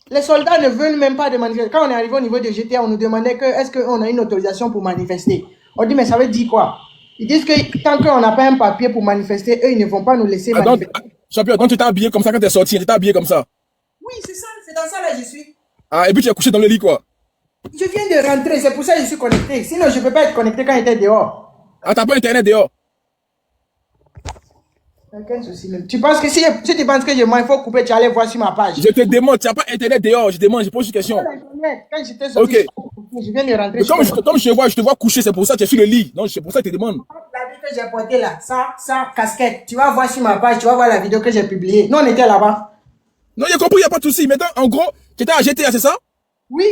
J: Les soldats ne veulent même pas de manifester. Quand on est arrivé au niveau de GTA, on nous demandait est-ce qu'on a une autorisation pour manifester. On dit, mais ça veut dire quoi? Ils disent que tant qu'on n'a pas un papier pour manifester, eux, ils ne vont pas nous laisser manifester.
B: Champion, donc tu t'es habillé comme ça quand tu es sorti, tu t'es habillé comme ça?
J: Oui, c'est ça, c'est dans ça là je suis.
B: Ah, et puis tu es couché dans le lit, quoi?
J: Je viens de rentrer, c'est pour ça que je suis connecté. Sinon, je ne peux pas être connecté quand j'étais dehors.
B: Ah, t'as pas internet dehors?
J: Aucun souci même. Tu penses que si tu penses que il faut couper, tu allais voir sur ma page.
B: Je te demande, tu n'as pas internet dehors, je pose une question.
J: Quand j'étais sorti, je viens de rentrer.
B: Comme je te vois coucher, c'est pour ça que tu es sur le lit. Donc c'est pour ça que je te demande.
J: La vidéo que j'ai portée là, ça, casquette. Tu vas voir sur ma page, tu vas voir la vidéo que j'ai publiée. Nous, on était là-bas.
B: Non, j'ai compris, il n'y a pas de souci. Maintenant, en gros, tu étais à GTA, c'est ça?
J: Oui.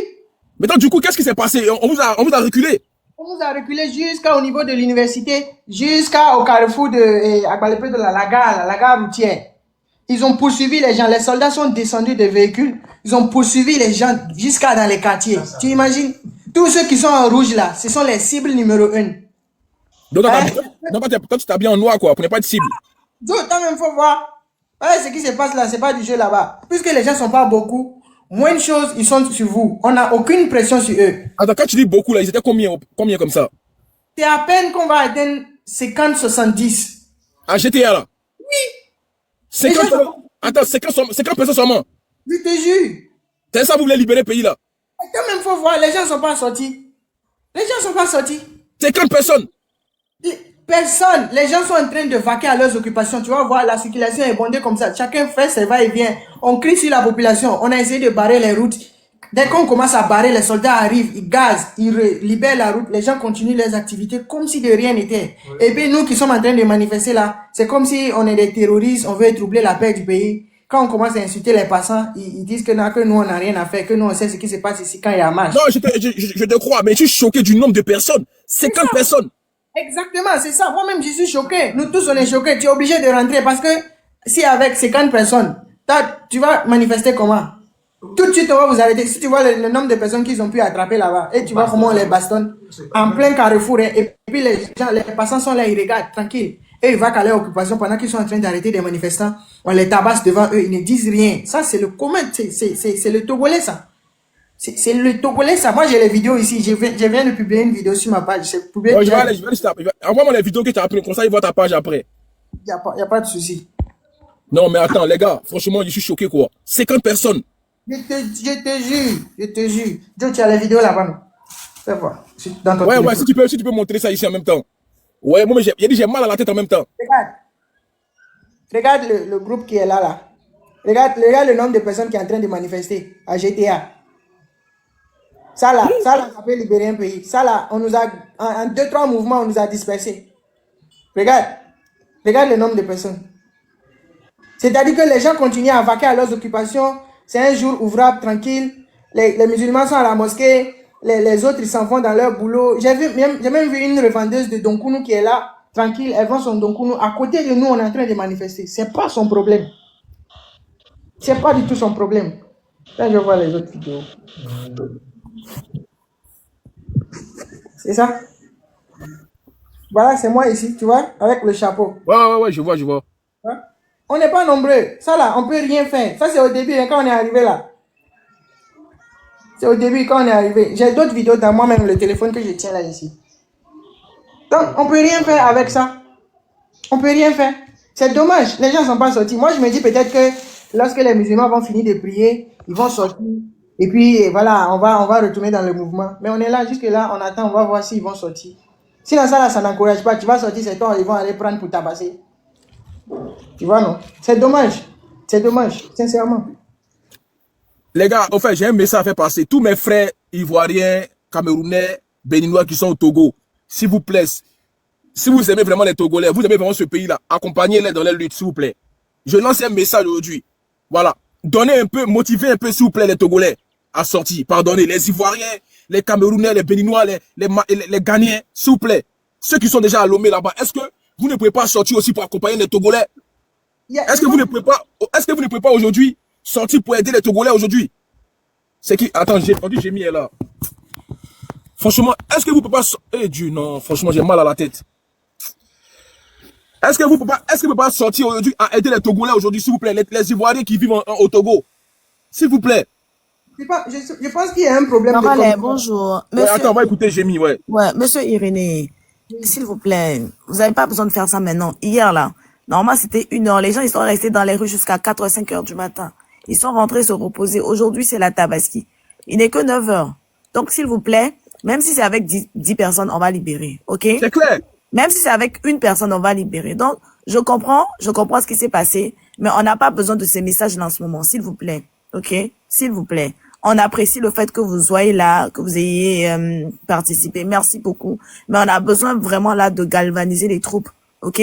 B: Maintenant, du coup, qu'est-ce qui s'est passé? On vous a reculé.
J: On nous a reculé jusqu'au niveau de l'université, jusqu'au carrefour de la gare routière. Ils ont poursuivi les gens. Les soldats sont descendus des véhicules. Ils ont poursuivi les gens jusqu'à dans les quartiers. Tu imagines? Tous ceux qui sont en rouge là, ce sont les cibles numéro 1.
B: Donc, toi, tu t'habilles en noir, quoi, pour ne pas être cible.
J: Donc, toi même, faut voir. Ouais, ce qui se passe là, c'est pas du jeu là-bas. Puisque les gens sont pas beaucoup, moins de choses, ils sont sur vous. On n'a aucune pression sur eux.
B: Attends, quand tu dis beaucoup là, ils étaient combien comme ça?
J: C'est à peine qu'on va atteindre 50-70.
B: À GTA là?
J: Oui.
B: 50 personnes seulement?
J: Je te jure.
B: C'est ça, vous voulez libérer le pays là?
J: Quand même, faut voir, les gens sont pas sortis.
B: 50 personnes?
J: Personne. Les gens sont en train de vaquer à leurs occupations. Tu vas voir, la circulation est bondée comme ça. Chacun fait ses va-et-vient. On crie sur la population. On a essayé de barrer les routes. Dès qu'on commence à barrer, les soldats arrivent, ils gazent, ils libèrent la route. Les gens continuent leurs activités comme si de rien n'était. Et puis nous qui sommes en train de manifester là, c'est comme si on est des terroristes, on veut troubler la paix du pays. Quand on commence à insulter les passants, ils disent que nous on n'a rien à faire, que nous on sait ce qui se passe ici quand il y a marche.
B: Non, je te crois, mais je suis choqué du nombre de personnes. 50 personnes.
J: Exactement, c'est ça. Moi-même, je suis choqué. Nous tous, on est choqués. Tu es obligé de rentrer parce que si avec 50 personnes, tu vas manifester comment? Tout de suite, on va vous arrêter. Si tu vois le nombre de personnes qu'ils ont pu attraper là-bas, et tu vois comment on les bastonne en plein carrefour. Et puis les passants sont là, ils regardent tranquille. Et ils vont caler l'occupation pendant qu'ils sont en train d'arrêter des manifestants. On les tabasse devant eux, ils ne disent rien. Ça, c'est le commun, c'est le Togolais, ça. C'est le Togolais, ça. Moi, j'ai les vidéos ici. Je viens de publier une vidéo sur ma page.
B: Je vais aller stop. Envoie-moi les vidéos que tu as prises, comme ça, ils voient ta page après.
J: Il n'y a pas de souci.
B: Non, mais attends, les gars, franchement, je suis choqué, quoi. 50 personnes.
J: Je te jure. Joe, tu as les vidéos là-bas, non? Fais voir. Dans ton
B: Ouais, si tu peux montrer ça ici en même temps. Ouais, moi, j'ai mal à la tête en même temps.
J: Regarde le groupe qui est là. Regarde le nombre de personnes qui sont en train de manifester à GTA. Ça là, ça peut libérer un pays. Ça là, on nous a, en 2-3 mouvements, on nous a dispersés. Regarde le nombre de personnes. C'est-à-dire que les gens continuent à vaquer à leurs occupations. C'est un jour ouvrable, tranquille. Les musulmans sont à la mosquée. Les autres, ils s'en vont dans leur boulot. J'ai même vu une revendeuse de Donkounou qui est là, tranquille. Elle vend son Donkounou. À côté de nous, on est en train de manifester. C'est pas son problème. C'est pas du tout son problème. Là, je vois les autres vidéos. C'est ça. Voilà, c'est moi ici, tu vois, avec le chapeau.
B: Ouais, je vois.
J: Hein? On n'est pas nombreux. Ça là, on peut rien faire. Ça, c'est au début, hein, quand on est arrivé là. C'est au début, quand on est arrivé. J'ai d'autres vidéos dans moi-même, le téléphone que je tiens là, ici. Donc, on peut rien faire avec ça. On peut rien faire. C'est dommage, les gens ne sont pas sortis. Moi, je me dis peut-être que lorsque les musulmans vont finir de prier, ils vont sortir. Et puis, voilà, on va retourner dans le mouvement. Mais on est là, jusque là, on attend, on va voir s'ils vont sortir. Sinon, ça là, ça n'encourage pas. Tu vas sortir, c'est toi, ils vont aller prendre pour tabasser. Tu vois, non? C'est dommage. C'est dommage, sincèrement.
B: Les gars, au fait, j'ai un message à faire passer. Tous mes frères ivoiriens, camerounais, béninois qui sont au Togo, s'il vous plaît, si vous aimez vraiment les Togolais, vous aimez vraiment ce pays-là, accompagnez-les dans leur lutte, s'il vous plaît. Je lance un message aujourd'hui. Voilà. Donnez un peu, motivez un peu, s'il vous plaît, les Togolais à sortir. Pardonnez, les Ivoiriens, les Camerounais, les Béninois, les Ghanéens, s'il vous plaît. Ceux qui sont déjà à Lomé là-bas, est-ce que vous ne pouvez pas sortir aussi pour accompagner les Togolais? Est-ce que vous ne pouvez pas aujourd'hui sortir pour aider les Togolais aujourd'hui? C'est qui? Attends, j'ai entendu, j'ai mis elle là. Franchement, est-ce que vous ne pouvez pas... Eh Dieu, non, franchement, j'ai mal à la tête. Est-ce que vous ne pouvez pas sortir aujourd'hui à aider les Togolais aujourd'hui, s'il vous plaît, les Ivoiriens qui vivent au Togo? S'il vous plaît.
J: Je pense qu'il y a un problème
O: de... bonjour.
B: Monsieur... Ouais, attends, on va écouter Jémy, ouais.
O: Ouais, monsieur Irénée, s'il vous plaît, vous n'avez pas besoin de faire ça maintenant. Hier, là, normalement, c'était 1h. Les gens, ils sont restés dans les rues jusqu'à 4h, 5h du matin. Ils sont rentrés se reposer. Aujourd'hui, c'est la Tabaski. Il n'est que 9h. Donc, s'il vous plaît, même si c'est avec 10 personnes, on va libérer. OK?
B: C'est clair.
O: Même si c'est avec une personne, on va libérer. Donc, je comprends ce qui s'est passé, mais on n'a pas besoin de ces messages-là en ce moment, s'il vous plaît. OK? S'il vous plaît. On apprécie le fait que vous soyez là, que vous ayez participé. Merci beaucoup. Mais on a besoin vraiment là de galvaniser les troupes. OK?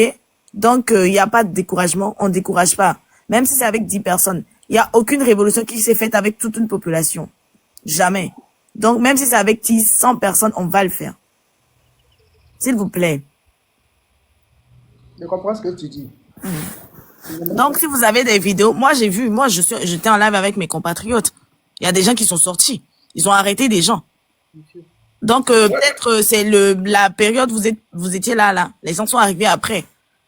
O: Donc, il n'y a pas de découragement. On ne décourage pas. Même si c'est avec 10 personnes. Il n'y a aucune révolution qui s'est faite avec toute une population. Jamais. Donc, même si c'est avec 10, 100 personnes, on va le faire. S'il vous plaît.
J: Je comprends ce que tu dis.
O: Donc, si vous avez des vidéos, moi, j'ai vu, j'étais en live avec mes compatriotes. Il y a des gens qui sont sortis. Ils ont arrêté des gens. Donc, peut-être c'est la période vous étiez là. Les gens sont arrivés après.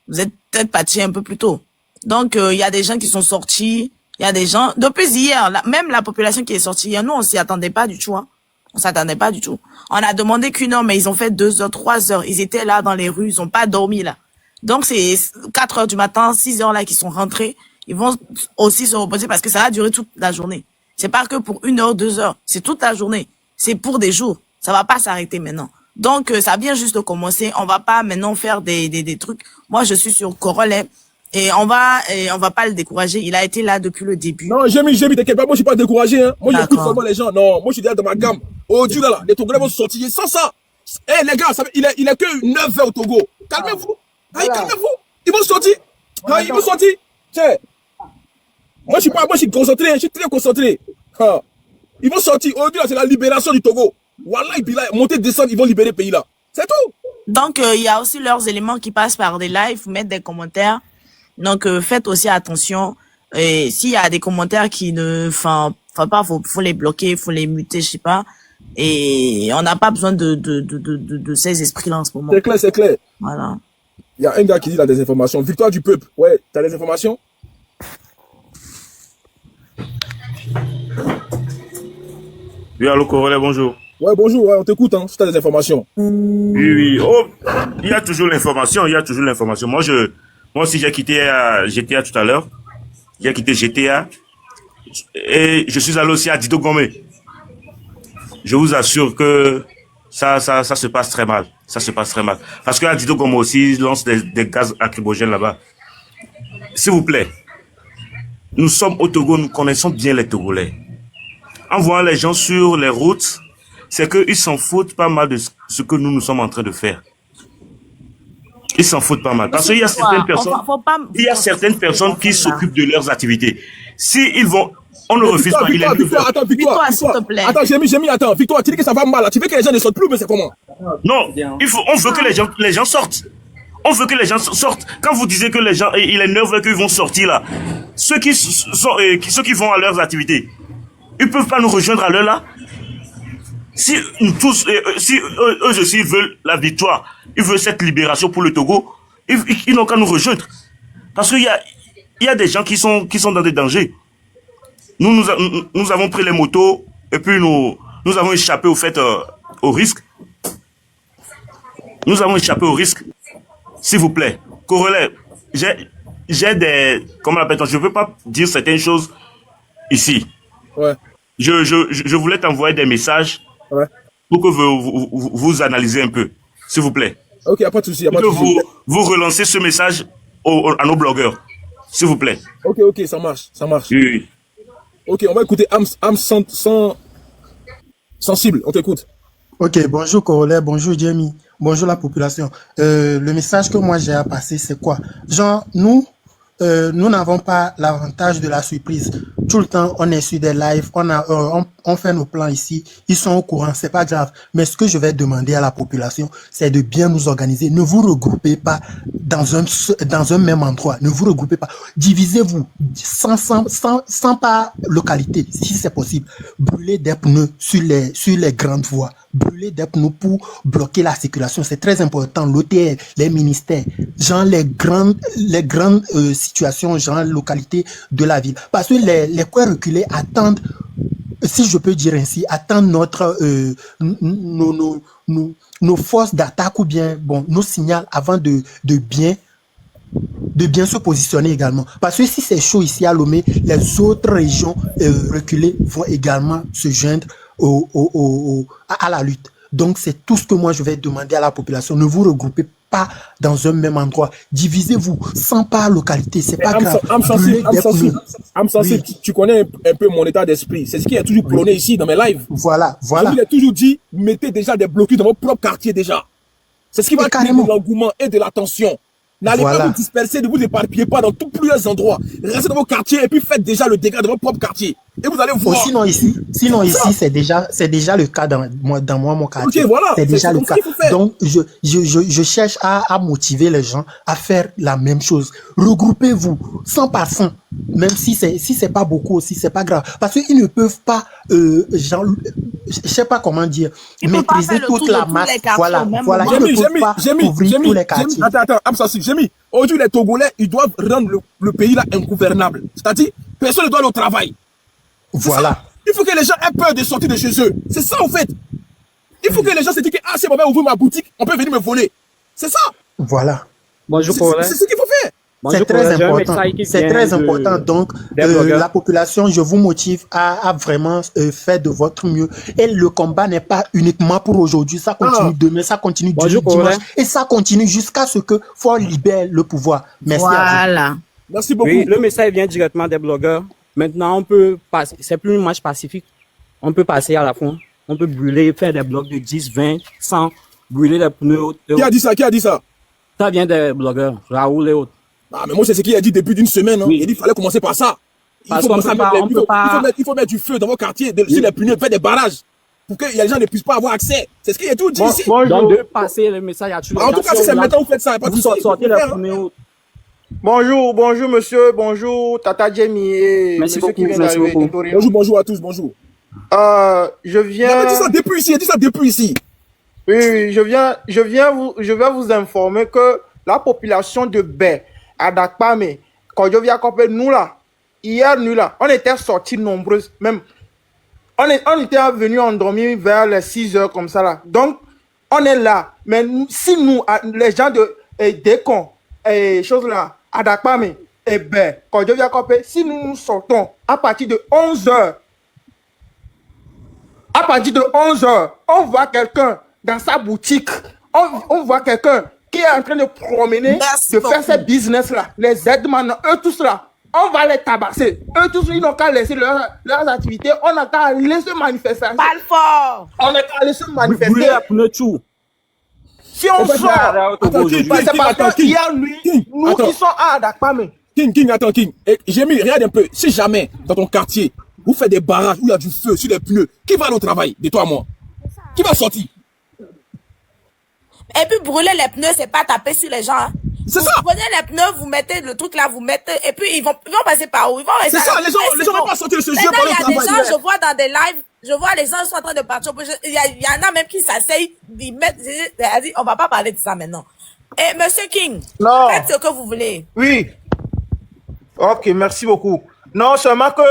O: Vous êtes peut-être partis un peu plus tôt. Donc, il y a des gens qui sont sortis. Il y a des gens, depuis hier, même la population qui est sortie hier, nous, on s'y attendait pas du tout, hein. On s'attendait pas du tout. On a demandé qu'une heure, mais ils ont fait 2 heures, 3 heures. Ils étaient là dans les rues, ils ont pas dormi, là. Donc, c'est 4 heures du matin, 6 heures, là, qu'ils sont rentrés. Ils vont aussi se reposer parce que ça va durer toute la journée. C'est pas que pour 1 heure, 2 heures. C'est toute la journée. C'est pour des jours. Ça va pas s'arrêter maintenant. Donc, ça vient juste de commencer. On va pas maintenant faire des trucs. Moi, je suis sur Corolet. Et on va pas le décourager. Il a été là depuis le début.
B: Non, j'ai mis, t'inquiète pas. Moi, je suis pas découragé, hein. Moi, j'écoute vraiment les gens. Non, moi, je suis déjà dans ma gamme. Aujourd'hui, là, les Togolais vont sortir sans ça. Eh, les gars, il est que 9 heures au Togo. Calmez-vous. Voilà. Calmez-vous. Ils vont sortir. Ils vont sortir. Tiens. Moi, je suis concentré. Je suis très concentré. Ils vont sortir. Aujourd'hui, c'est la libération du Togo. Voilà, monter, descendre, ils vont libérer le pays, là. C'est tout.
O: Donc, il y a aussi leurs éléments qui passent par des lives, mettre des commentaires. Donc, faites aussi attention. Et s'il y a des commentaires qui ne font pas, faut les bloquer, faut les muter, je sais pas. Et on n'a pas besoin de ces esprits-là en ce moment.
B: C'est clair, c'est clair.
O: Voilà.
B: Il y a un gars qui dit la désinformation. Victoire du peuple. Ouais, t'as des informations?
M: Oui, allô, Corollaire, bonjour.
B: Ouais, bonjour, ouais, on t'écoute, hein, si t'as des informations.
M: Oui, oui. Oh, il y a toujours l'information, il y a toujours l'information. Moi aussi, j'ai quitté GTA tout à l'heure. J'ai quitté GTA. Et je suis allé aussi à Dido Gomé. Je vous assure que ça se passe très mal. Ça se passe très mal. Parce qu'à Dido Gomé aussi, ils lancent des gaz lacrymogènes là-bas. S'il vous plaît, nous sommes au Togo, nous connaissons bien les Togolais. En voyant les gens sur les routes, c'est qu'ils s'en foutent pas mal de ce que nous sommes en train de faire. Ils s'en foutent pas mal. Parce qu'il y a certaines personnes, qui s'occupent de leurs activités. Si ils vont, on ne refuse pas.
B: Victoire, s'il te plaît. Attends, j'ai mis, attends. Victoire, tu dis que ça va mal, là. Tu veux que les gens ne sortent plus, mais c'est comment?
M: Non, on veut que les gens sortent. On veut que les gens sortent. Quand vous disiez que les gens, il est 9 heures qu'ils vont sortir là, ceux qui vont à leurs activités, ils peuvent pas nous rejoindre à l'heure là. Si nous tous, si eux aussi veulent la victoire, ils veulent cette libération pour le Togo, ils n'ont qu'à nous rejoindre. Parce qu'il y a des gens qui sont dans des dangers. Nous avons pris les motos et puis nous avons échappé au risque. Nous avons échappé au risque. S'il vous plaît, Corollaire, j'ai des, comment l'appelle-t-on, je ne peux pas dire certaines choses ici. Ouais. Je voulais t'envoyer des messages pour que vous analysez un peu, s'il vous plaît.
B: Ok, pas de souci.
M: Vous relancez ce message à nos blogueurs, s'il vous plaît.
B: Ok, ça marche.
M: Oui.
B: Ok, on va écouter Ams sensible, on t'écoute.
Q: Ok, bonjour Corollaire, bonjour Jamie, bonjour la population. Le message que moi j'ai à passer, c'est quoi? Genre, nous n'avons pas l'avantage de la surprise. Tout le temps, on est sur des lives, on fait nos plans ici, ils sont au courant, c'est pas grave. Mais ce que je vais demander à la population, c'est de bien nous organiser. Ne vous regroupez pas dans un même endroit. Ne vous regroupez pas. Divisez-vous sans par localité, si c'est possible. Brûlez des pneus sur les grandes voies. Brûler des pneus pour bloquer la circulation, c'est très important. L'OTR, les ministères, genre les grandes situations, genre localité de la ville. Parce que les coins reculés attendent, si je peux dire ainsi, attendent nos forces d'attaque ou bien nos signaux avant de bien se positionner également. Parce que si c'est chaud ici à Lomé, les autres régions reculées vont également se joindre à la lutte. Donc c'est tout ce que moi je vais demander à la population. Ne vous regroupez pas dans un même endroit. Divisez-vous sans par localité. C'est pas grave.
B: Tu connais un peu mon état d'esprit. C'est ce qui est toujours prôné ici dans mes lives.
Q: Voilà.
B: Je vous ai toujours dit, mettez déjà des blocus dans votre propre quartier déjà. C'est ce qui va créer de l'engouement et de l'attention. N'allez pas vous disperser, ne vous éparpillez pas dans plusieurs endroits. Restez dans vos quartiers et puis faites déjà le dégât dans votre propre quartier. Et vous allez voir.
Q: Sinon ici, c'est déjà le cas dans mon quartier.
B: Okay, voilà.
Q: C'est déjà le cas. Donc, je cherche à motiver les gens à faire la même chose. Regroupez-vous, 100%. Même si c'est pas beaucoup aussi, c'est pas grave. Parce qu'ils ne peuvent pas, je sais pas comment dire, maîtriser toute la masse. Voilà. Ils ne peuvent pas couvrir tous les quartiers.
B: Attends, Jémi, aujourd'hui les Togolais, ils doivent rendre le pays là ingouvernable. C'est-à-dire, personne ne doit aller au travail.
Q: Voilà.
B: Il faut que les gens aient peur de sortir de chez eux. C'est ça en fait. Il faut que les gens se disent que si on va ouvrir ma boutique, on peut venir me voler. C'est ça.
Q: Voilà.
B: Bonjour, c'est ce qu'il faut faire.
Q: C'est très important. C'est très important. Donc, la population, je vous motive à vraiment faire de votre mieux. Et le combat n'est pas uniquement pour aujourd'hui. Ça continue demain, ça continue dimanche. Et ça continue jusqu'à ce que Fort libère le pouvoir. Merci à vous.
B: Merci beaucoup.
R: Oui, le message vient directement des blogueurs. Maintenant, on peut passer. C'est plus une marche pacifique. On peut passer à la fin. On peut brûler, faire des blocs de 10, 20, 100, brûler les pneus.
B: Qui a dit ça?
R: Ça vient des blogueurs, Raoul et autres.
B: Ah, mais moi, c'est ce qu'il a dit depuis d'une semaine. Oui. Il a dit qu'il fallait commencer par ça. Il faut mettre du feu dans vos quartiers, sur les pneus, faire des barrages. Pour que les gens ne puissent pas avoir accès. C'est ce qu'il a tout dit ici.
R: Donc, de passer le message à tous les
B: En tout cas, si c'est maintenant, vous faites ça. Pas de souci.
R: Sortez les pneus.
S: Bonjour monsieur, bonjour Tata Jamie et monsieur qui vient d'arriver.
B: Bonjour à tous, bonjour.
S: Je viens.
B: Il a dit ça depuis ici,
S: Oui, je vais vous informer que la population de Bé, à Dakpame, Kodjovia Kopé, nous là, hier nuit là, on était sortis nombreuses, même, on était venus endormir vers les 6 heures comme ça là. Donc, on est là. Mais si nous, les gens de Décon, choses là, à Dakpame, et Bé, Kodjovia Kopé, si nous sortons à partir de 11 heures, à partir de 11 heures, on voit quelqu'un dans sa boutique, on voit quelqu'un qui est en train de promener, de faire ses business là, les aides-man, eux tous là, on va les tabasser. Eux tous, ils n'ont qu'à laisser leurs activités, on n'a qu'à aller se manifester.
O: Parle fort.
S: On n'a qu'à aller se manifester.
R: Brûler la pneu tout.
S: Si on sort, c'est parce que hier nuit, nous qui sommes à Dakpame.
B: King, attends, King. J'ai mis, regarde un peu, si jamais, dans ton quartier, vous faites des barrages où il y a du feu sur les pneus, qui va aller au travail, de toi à moi? Qui va sortir?
O: Et puis brûler les pneus, c'est pas taper sur les gens. Hein.
B: C'est ça.
O: Vous prenez les pneus, vous mettez le truc là, vous mettez, et puis ils vont passer par où? Ils vont rester.
B: C'est ça, les gens vont pas sortir de ce jeu
O: pour
B: pour
O: aller au travail. Il y a des gens,
B: hier.
O: je vois dans des lives, je vois les gens sont en train de partir. Il y en a même qui s'asseyent, ils mettent, on va pas parler de ça maintenant. Et Monsieur King, faites ce que vous voulez.
S: Oui. Ok, merci beaucoup. Non, seulement que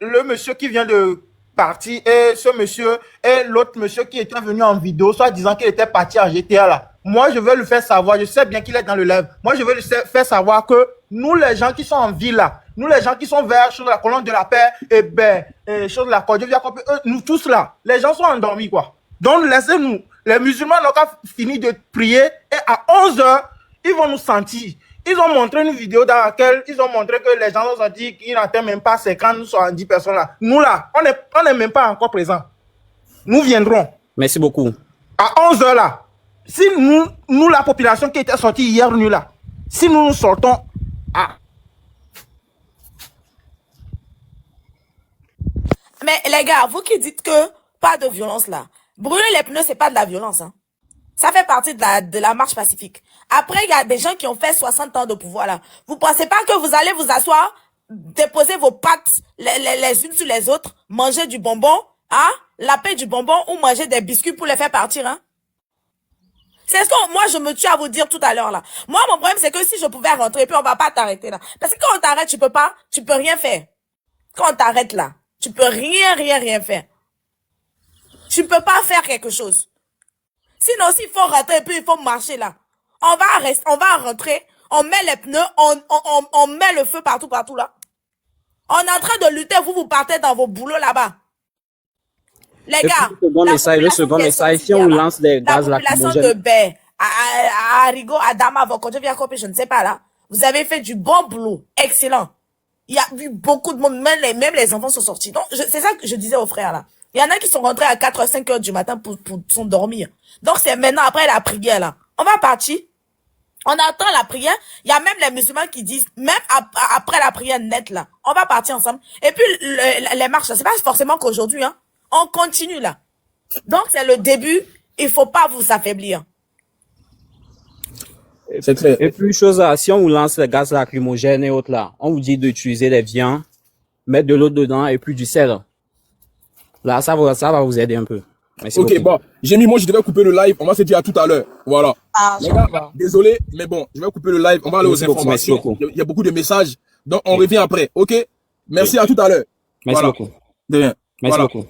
S: le monsieur qui vient de partir et ce monsieur et l'autre monsieur qui était venu en vidéo, soit disant qu'il était parti en GTA là. Moi, je vais lui faire savoir, je sais bien qu'il est dans le live. Moi, je vais lui faire savoir que nous, les gens qui sont en ville là, nous, les gens qui sont vers sur la colonne de la paix, et ben, sur la Côte d'Ivoire, nous tous là, les gens sont endormis quoi. Donc, laissez-nous. Les musulmans n'ont qu'à finir de prier et à 11 heures, ils vont nous sentir. Ils ont montré une vidéo dans laquelle ils ont montré que les gens ont dit qu'ils n'atteignent même pas 50 70 personnes là. Nous là, on n'est même pas encore présents. Nous viendrons.
R: Merci beaucoup.
S: À 11 heures là. Si nous la population qui était sortie hier nuit là, si nous sortons à...
O: Mais les gars, vous qui dites que pas de violence là, brûler les pneus, c'est pas de la violence. Hein. Ça fait partie de la marche pacifique. Après, il y a des gens qui ont fait 60 ans de pouvoir là. Vous pensez pas que vous allez vous asseoir, déposer vos pattes les unes sur les autres, manger du bonbon, hein, laper du bonbon ou manger des biscuits pour les faire partir, hein? C'est ce que moi je me tue à vous dire tout à l'heure là. Moi mon problème c'est que si je pouvais rentrer puis on va pas t'arrêter là. Parce que quand on t'arrête tu peux rien faire. Quand on t'arrête là, tu peux rien faire. Tu peux pas faire quelque chose. Sinon s'il faut rentrer puis il faut marcher là. On va rentrer, on met les pneus, on met le feu partout là. On est en train de lutter, vous partez dans vos boulots là-bas. Les gars,
R: le second message, si on lance des gaz lacrymogènes. La population de
O: Bé, à Arigo, à Dama, je ne sais pas là. Vous avez fait du bon boulot. Excellent. Il y a eu beaucoup de monde, même les enfants sont sortis. Donc, c'est ça que je disais aux frères là. Il y en a qui sont rentrés à 4 h 5 h du matin pour s'endormir. Donc, c'est maintenant après la prière là. On va partir. On attend la prière. Il y a même les musulmans qui disent, même après la prière nette là, on va partir ensemble. Et puis, les marches, c'est pas forcément qu'aujourd'hui, hein. On continue là. Donc, c'est le début. Il faut pas vous affaiblir.
R: C'est clair. Et puis, si on vous lance les gaz lacrymogènes et autres là, on vous dit d'utiliser des viandes, mettre de l'eau dedans et puis du sel. Là, ça va vous aider un peu. Merci
B: ok,
R: beaucoup.
B: bon. Moi, je devais couper le live. On va se dire à tout à l'heure. Voilà. Les gars, désolé, mais bon, je vais couper le live. On va aller aux informations. Il y a beaucoup de messages. Donc, on revient après. Ok? Merci à tout à l'heure.
R: Merci beaucoup.
B: De rien.
R: Merci beaucoup.